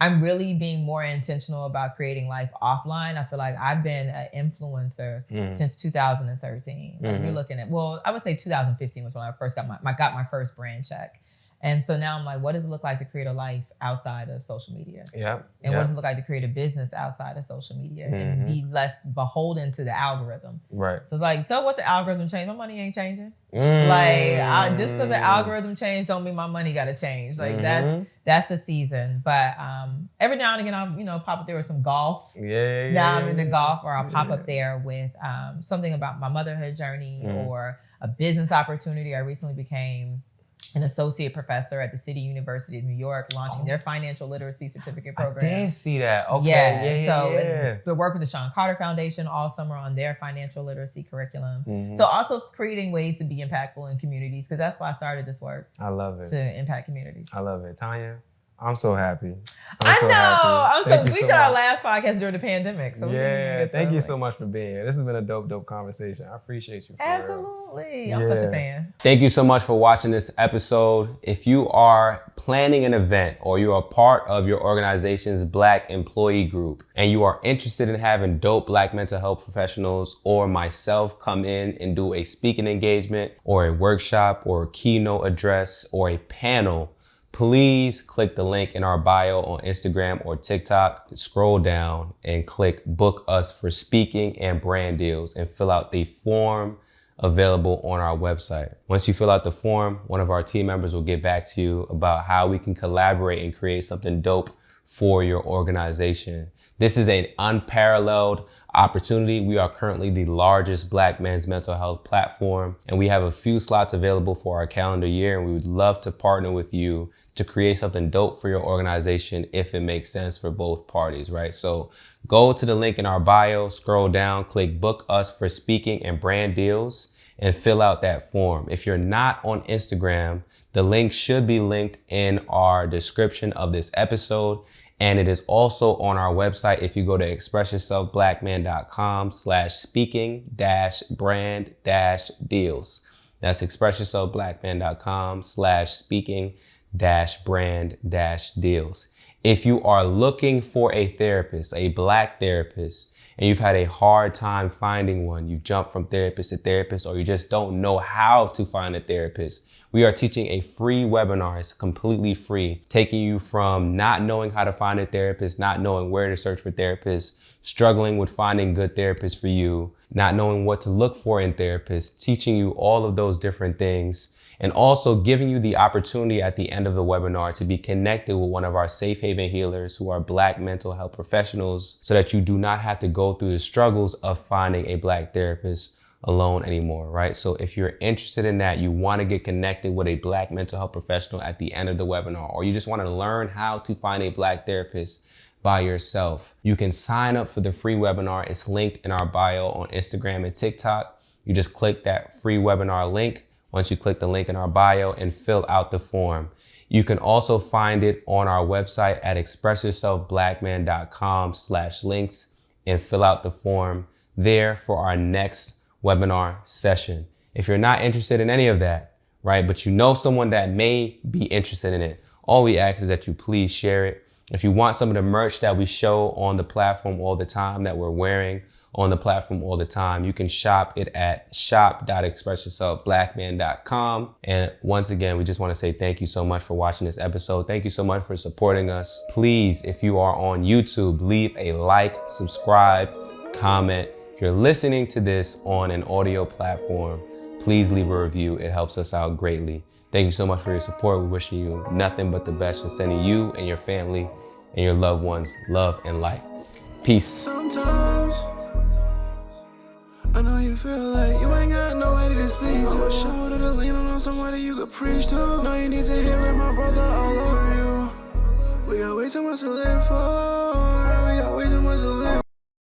Speaker 1: I'm really being more intentional about creating life offline. I feel like I've been an influencer since 2013. Like you're looking at, I would say 2015 was when I first got my first brand check. And so now I'm like, what does it look like to create a life outside of social media? And what does it look like to create a business outside of social media and be less beholden to the algorithm? Right. So it's like, so what the algorithm changed? My money ain't changing. Like just because the algorithm changed don't mean my money got to change. Like that's the season. But every now and again, I'll pop up there with some golf. Now I'm into golf, or I'll pop up there with something about my motherhood journey or a business opportunity. I recently became an associate professor at the City University of New York, launching their financial literacy certificate program.
Speaker 3: I did see that. Okay.
Speaker 1: We work with the Sean Carter Foundation all summer on their financial literacy curriculum. So also creating ways to be impactful in communities, because that's why I started this work.
Speaker 3: I love it.
Speaker 1: To impact communities.
Speaker 3: I love it. Tonya, I'm so happy.
Speaker 1: We did our last podcast during the pandemic. So
Speaker 3: thank you so much for being here. This has been a dope conversation. I appreciate you.
Speaker 1: Absolutely. I'm such a fan.
Speaker 2: Thank you so much for watching this episode. If you are planning an event or you are part of your organization's Black employee group and you are interested in having dope Black mental health professionals or myself come in and do a speaking engagement or a workshop or a keynote address or a panel, please click the link in our bio on Instagram or TikTok, scroll down and click book us for speaking and brand deals and fill out the form available on our website. Once you fill out the form, one of our team members will get back to you about how we can collaborate and create something dope for your organization. This is an unparalleled opportunity. We are currently the largest Black men's mental health platform, and we have a few slots available for our calendar year, and we would love to partner with you to create something dope for your organization if it makes sense for both parties, right? So go to the link in our bio, scroll down, click book us for speaking and brand deals, and fill out that form. If you're not on Instagram, the link should be linked in our description of this episode. And it is also on our website. If you go to expressyourselfblackman.com/speaking-brand-deals. That's expressyourselfblackman.com/speaking-brand-deals. If you are looking for a therapist, a Black therapist, and you've had a hard time finding one, you've jumped from therapist to therapist, or you just don't know how to find a therapist, We are teaching a free webinar. It's completely free, taking you from not knowing how to find a therapist, not knowing where to search for therapists, struggling with finding good therapists for you, not knowing what to look for in therapists, teaching you all of those different things, and also giving you the opportunity at the end of the webinar to be connected with one of our safe haven healers who are Black mental health professionals, so that you do not have to go through the struggles of finding a Black therapist alone anymore, right? So if you're interested in that, you want to get connected with a Black mental health professional at the end of the webinar, or you just want to learn how to find a Black therapist by yourself, you can sign up for the free webinar. It's linked in our bio on Instagram and TikTok. You just click that free webinar link once you click the link in our bio and fill out the form. You can also find it on our website at expressyourselfblackman.com/links and fill out the form there for our next webinar session. If you're not interested in any of that, right, but you know someone that may be interested in it, all we ask is that you please share it. If you want some of the merch that we show on the platform all the time, that we're wearing on the platform all the time, you can shop it at shop.expressyourselfblackman.com. And once again, we just want to say thank you so much for watching this episode. Thank you so much for supporting us. Please, if you are on YouTube, leave a like, subscribe, comment. If you're listening to this on an audio platform, please leave a review. It helps us out greatly. Thank you so much for your support. We're wishing you nothing but the best and sending you and your family and your loved ones love and light. Peace.
Speaker 4: Sometimes I know you feel like you ain't got nobody to speak to. A shoulder to lean on somebody you could preach to. No, you need to hear it, my brother, I love you. We got way too much to live for. We got way too much to live for.